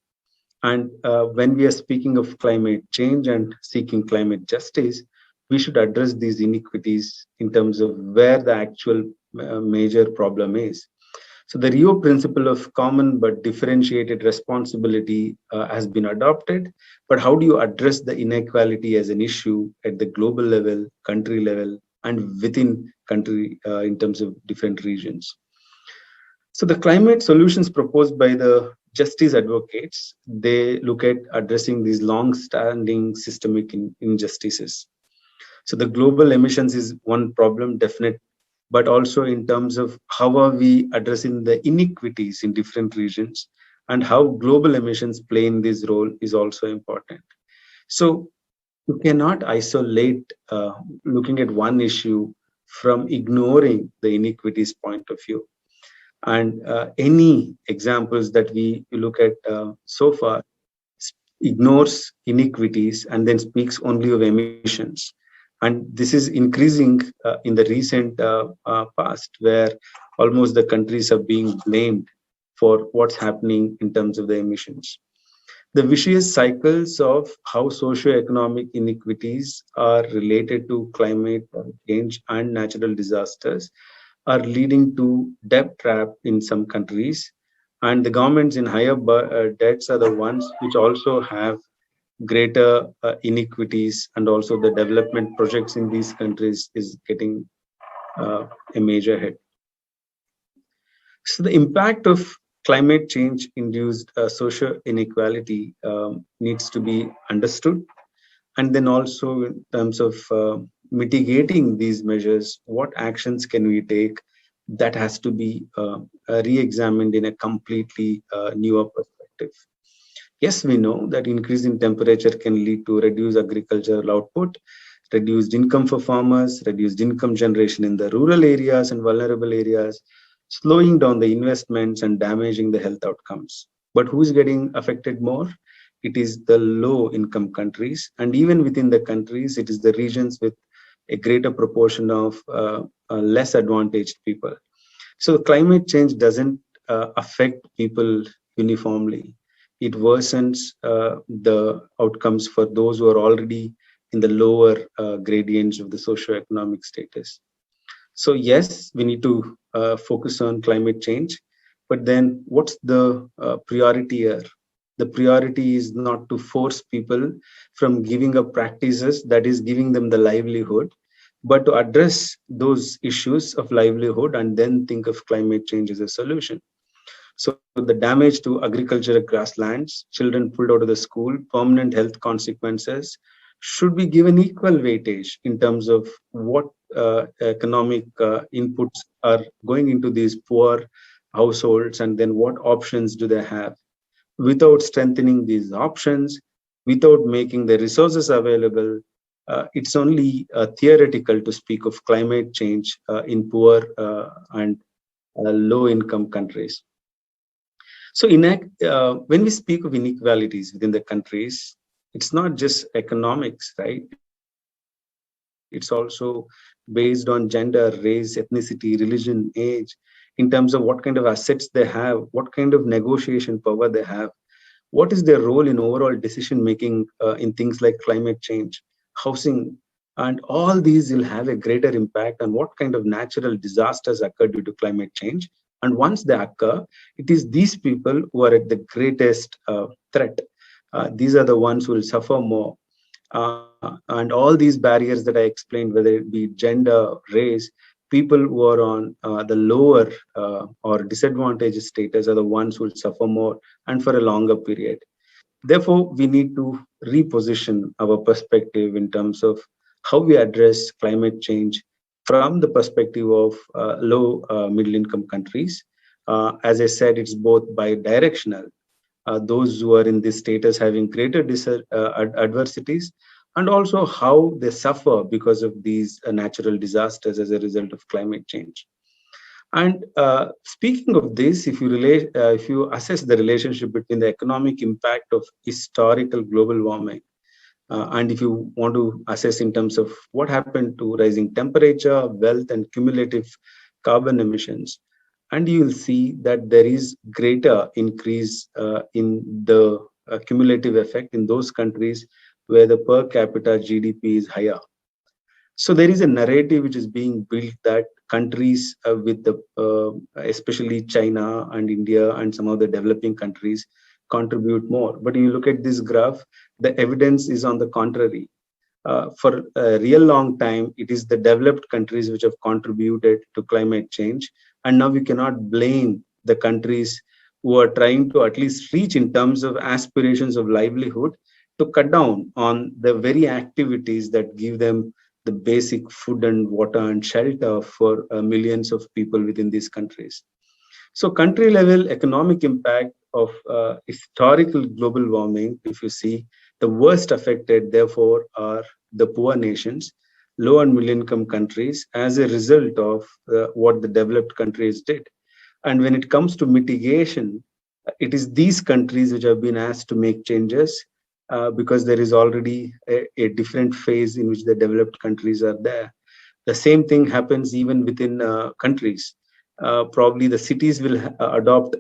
And when we are speaking of climate change and seeking climate justice, we should address these inequities in terms of where the actual major problem is. So the Rio principle of common but differentiated responsibility has been adopted. But how do you address the inequality as an issue at the global level, country level, and within country in terms of different regions? So the climate solutions proposed by the justice advocates, they look at addressing these long-standing systemic injustices. So the global emissions is one problem, definite, but also in terms of how are we addressing the inequities in different regions and how global emissions play in this role is also important. So you cannot isolate looking at one issue from ignoring the inequities point of view. And any examples that we look at so far ignores inequities and then speaks only of emissions. And this is increasing in the recent past, where almost the countries are being blamed for what's happening in terms of the emissions. The vicious cycles of how socioeconomic inequities are related to climate change and natural disasters are leading to debt trap in some countries, and the governments in higher debts are the ones which also have greater inequities, and also the development projects in these countries is getting a major hit. So the impact of climate change induced social inequality needs to be understood, and then also in terms of mitigating these measures, what actions can we take, that has to be re-examined in a completely newer perspective. Yes, we know that increase in temperature can lead to reduced agricultural output, reduced income for farmers, reduced income generation in the rural areas and vulnerable areas, slowing down the investments and damaging the health outcomes. But who's getting affected more? It is the low income countries, and even within the countries, it is the regions with a greater proportion of less advantaged people. So climate change doesn't affect people uniformly. It worsens the outcomes for those who are already in the lower gradients of the socioeconomic status. So yes, we need to focus on climate change, but then what's the priority here? The priority is not to force people from giving up practices that is giving them the livelihood, but to address those issues of livelihood and then think of climate change as a solution. So the damage to agricultural grasslands, children pulled out of the school, permanent health consequences should be given equal weightage in terms of what economic inputs are going into these poor households, and then what options do they have. Without strengthening these options, without making the resources available, it's only theoretical to speak of climate change in poor and low-income countries. So when we speak of inequalities within the countries, it's not just economics, right? It's also based on gender, race, ethnicity, religion, age, in terms of what kind of assets they have, what kind of negotiation power they have, what is their role in overall decision making in things like climate change, housing, and all these will have a greater impact on what kind of natural disasters occur due to climate change. And once they occur, it is these people who are at the greatest threat. These are the ones who will suffer more. And all these barriers that I explained, whether it be gender, race, people who are on the lower or disadvantaged status are the ones who will suffer more and for a longer period. Therefore, we need to reposition our perspective in terms of how we address climate change from the perspective of low middle income countries. As I said, it's both bidirectional. Those who are in this status having greater adversities, and also how they suffer because of these natural disasters as a result of climate change. And speaking of this, if you assess the relationship between the economic impact of historical global warming And if you want to assess in terms of what happened to rising temperature, wealth, and cumulative carbon emissions, and you will see that there is greater increase in the cumulative effect in those countries where the per capita GDP is higher. So there is a narrative which is being built that countries with the, especially China and India and some of the developing countries contribute more. But you look at this graph, the evidence is on the contrary. For a real long time, it is the developed countries which have contributed to climate change. And now we cannot blame the countries who are trying to at least reach in terms of aspirations of livelihood to cut down on the very activities that give them the basic food and water and shelter for millions of people within these countries. So country level economic impact of historical global warming, if you see, the worst affected therefore are the poor nations, low and middle income countries as a result of what the developed countries did. And when it comes to mitigation, it is these countries which have been asked to make changes because there is already a different phase in which the developed countries are there. The same thing happens even within countries. Probably the cities will adopt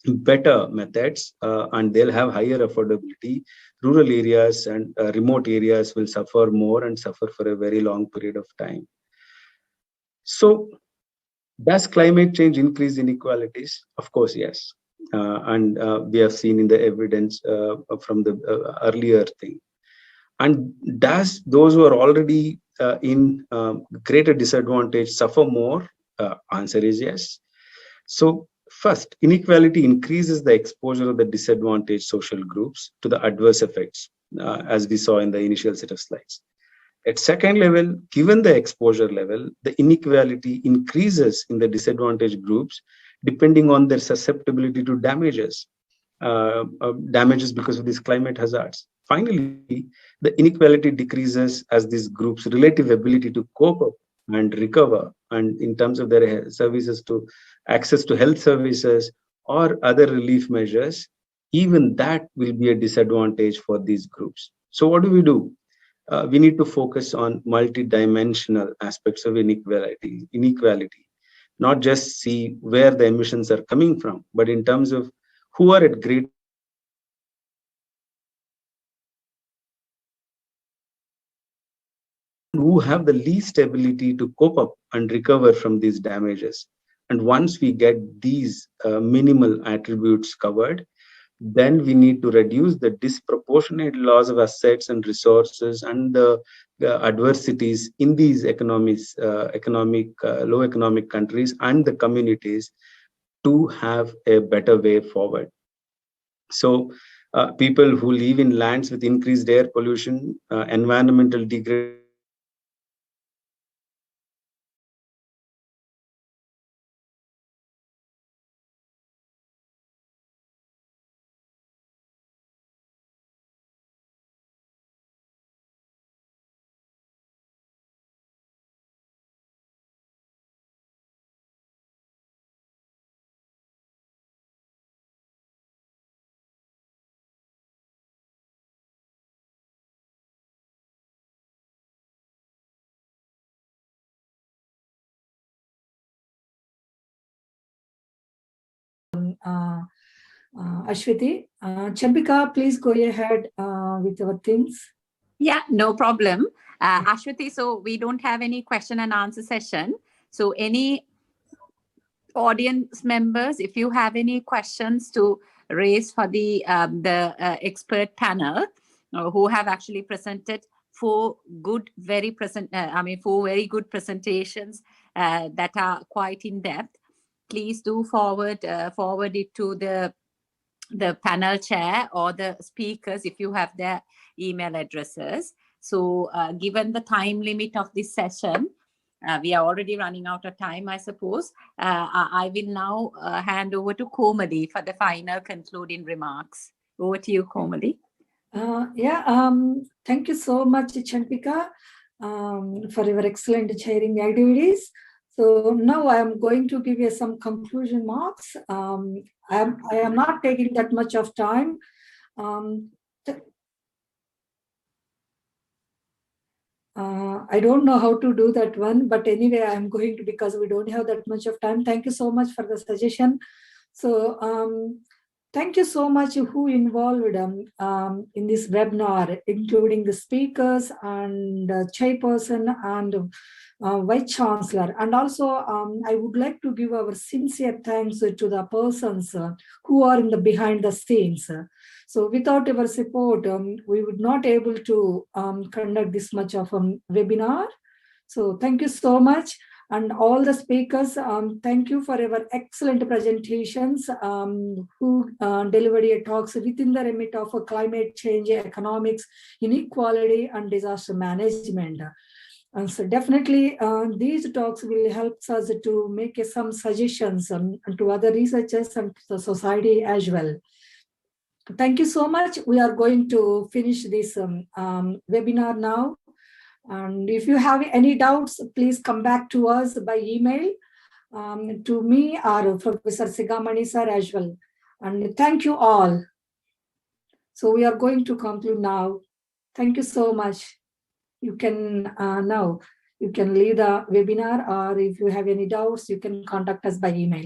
better methods and they'll have higher affordability. Rural areas and remote areas will suffer more and suffer for a very long period of time. So does climate change increase inequalities? Of course, yes. And we have seen in the evidence from the earlier thing. And does those who are already in greater disadvantage suffer more? Answer is yes. So first, inequality increases the exposure of the disadvantaged social groups to the adverse effects, as we saw in the initial set of slides. At second level, given the exposure level, the inequality increases in the disadvantaged groups depending on their susceptibility to damages because of these climate hazards. Finally, the inequality decreases as these groups' relative ability to cope up and recover, and in terms of their services to access to health services or other relief measures, even that will be a disadvantage for these groups. So what do? We need to focus on multidimensional aspects of inequality, not just see where the emissions are coming from, but in terms of who are at great who have the least ability to cope up and recover from these damages. And once we get these minimal attributes covered, then we need to reduce the disproportionate loss of assets and resources and the adversities in these low economic countries and the communities to have a better way forward. So people who live in lands with increased air pollution, environmental degradation, Ashwati. Champika, please go ahead with our things. Yeah, no problem. Ashwati, so we don't have any question and answer session. So any audience members, if you have any questions to raise for the expert panel who have actually presented four very good presentations that are quite in depth, please do forward it to the panel chair or the speakers if you have their email addresses. So given the time limit of this session, we are already running out of time, I suppose. I will now hand over to Komali for the final concluding remarks. Over to you, Komali. Thank you so much, Champika, for your excellent chairing activities. So now I am going to give you some conclusion marks. I am not taking that much of time. I don't know how to do that one, but anyway, I'm going to, because we don't have that much of time. Thank you so much for the suggestion. So thank you so much who involved in this webinar, including the speakers and chairperson and Vice Chancellor. And also, I would like to give our sincere thanks to the persons who are in the behind the scenes. So without your support, we would not able to conduct this much of a webinar. So thank you so much. And all the speakers, thank you for your excellent presentations who delivered your talks within the remit of climate change, economics, inequality, and disaster management. And so definitely these talks will help us to make some suggestions to other researchers and to the society as well. Thank you so much. We are going to finish this webinar now. And if you have any doubts, please come back to us by email to me or Professor Sigamani sir as well. And thank you all. So we are going to conclude now. Thank you so much. You can now, you can leave the webinar, or if you have any doubts, you can contact us by email.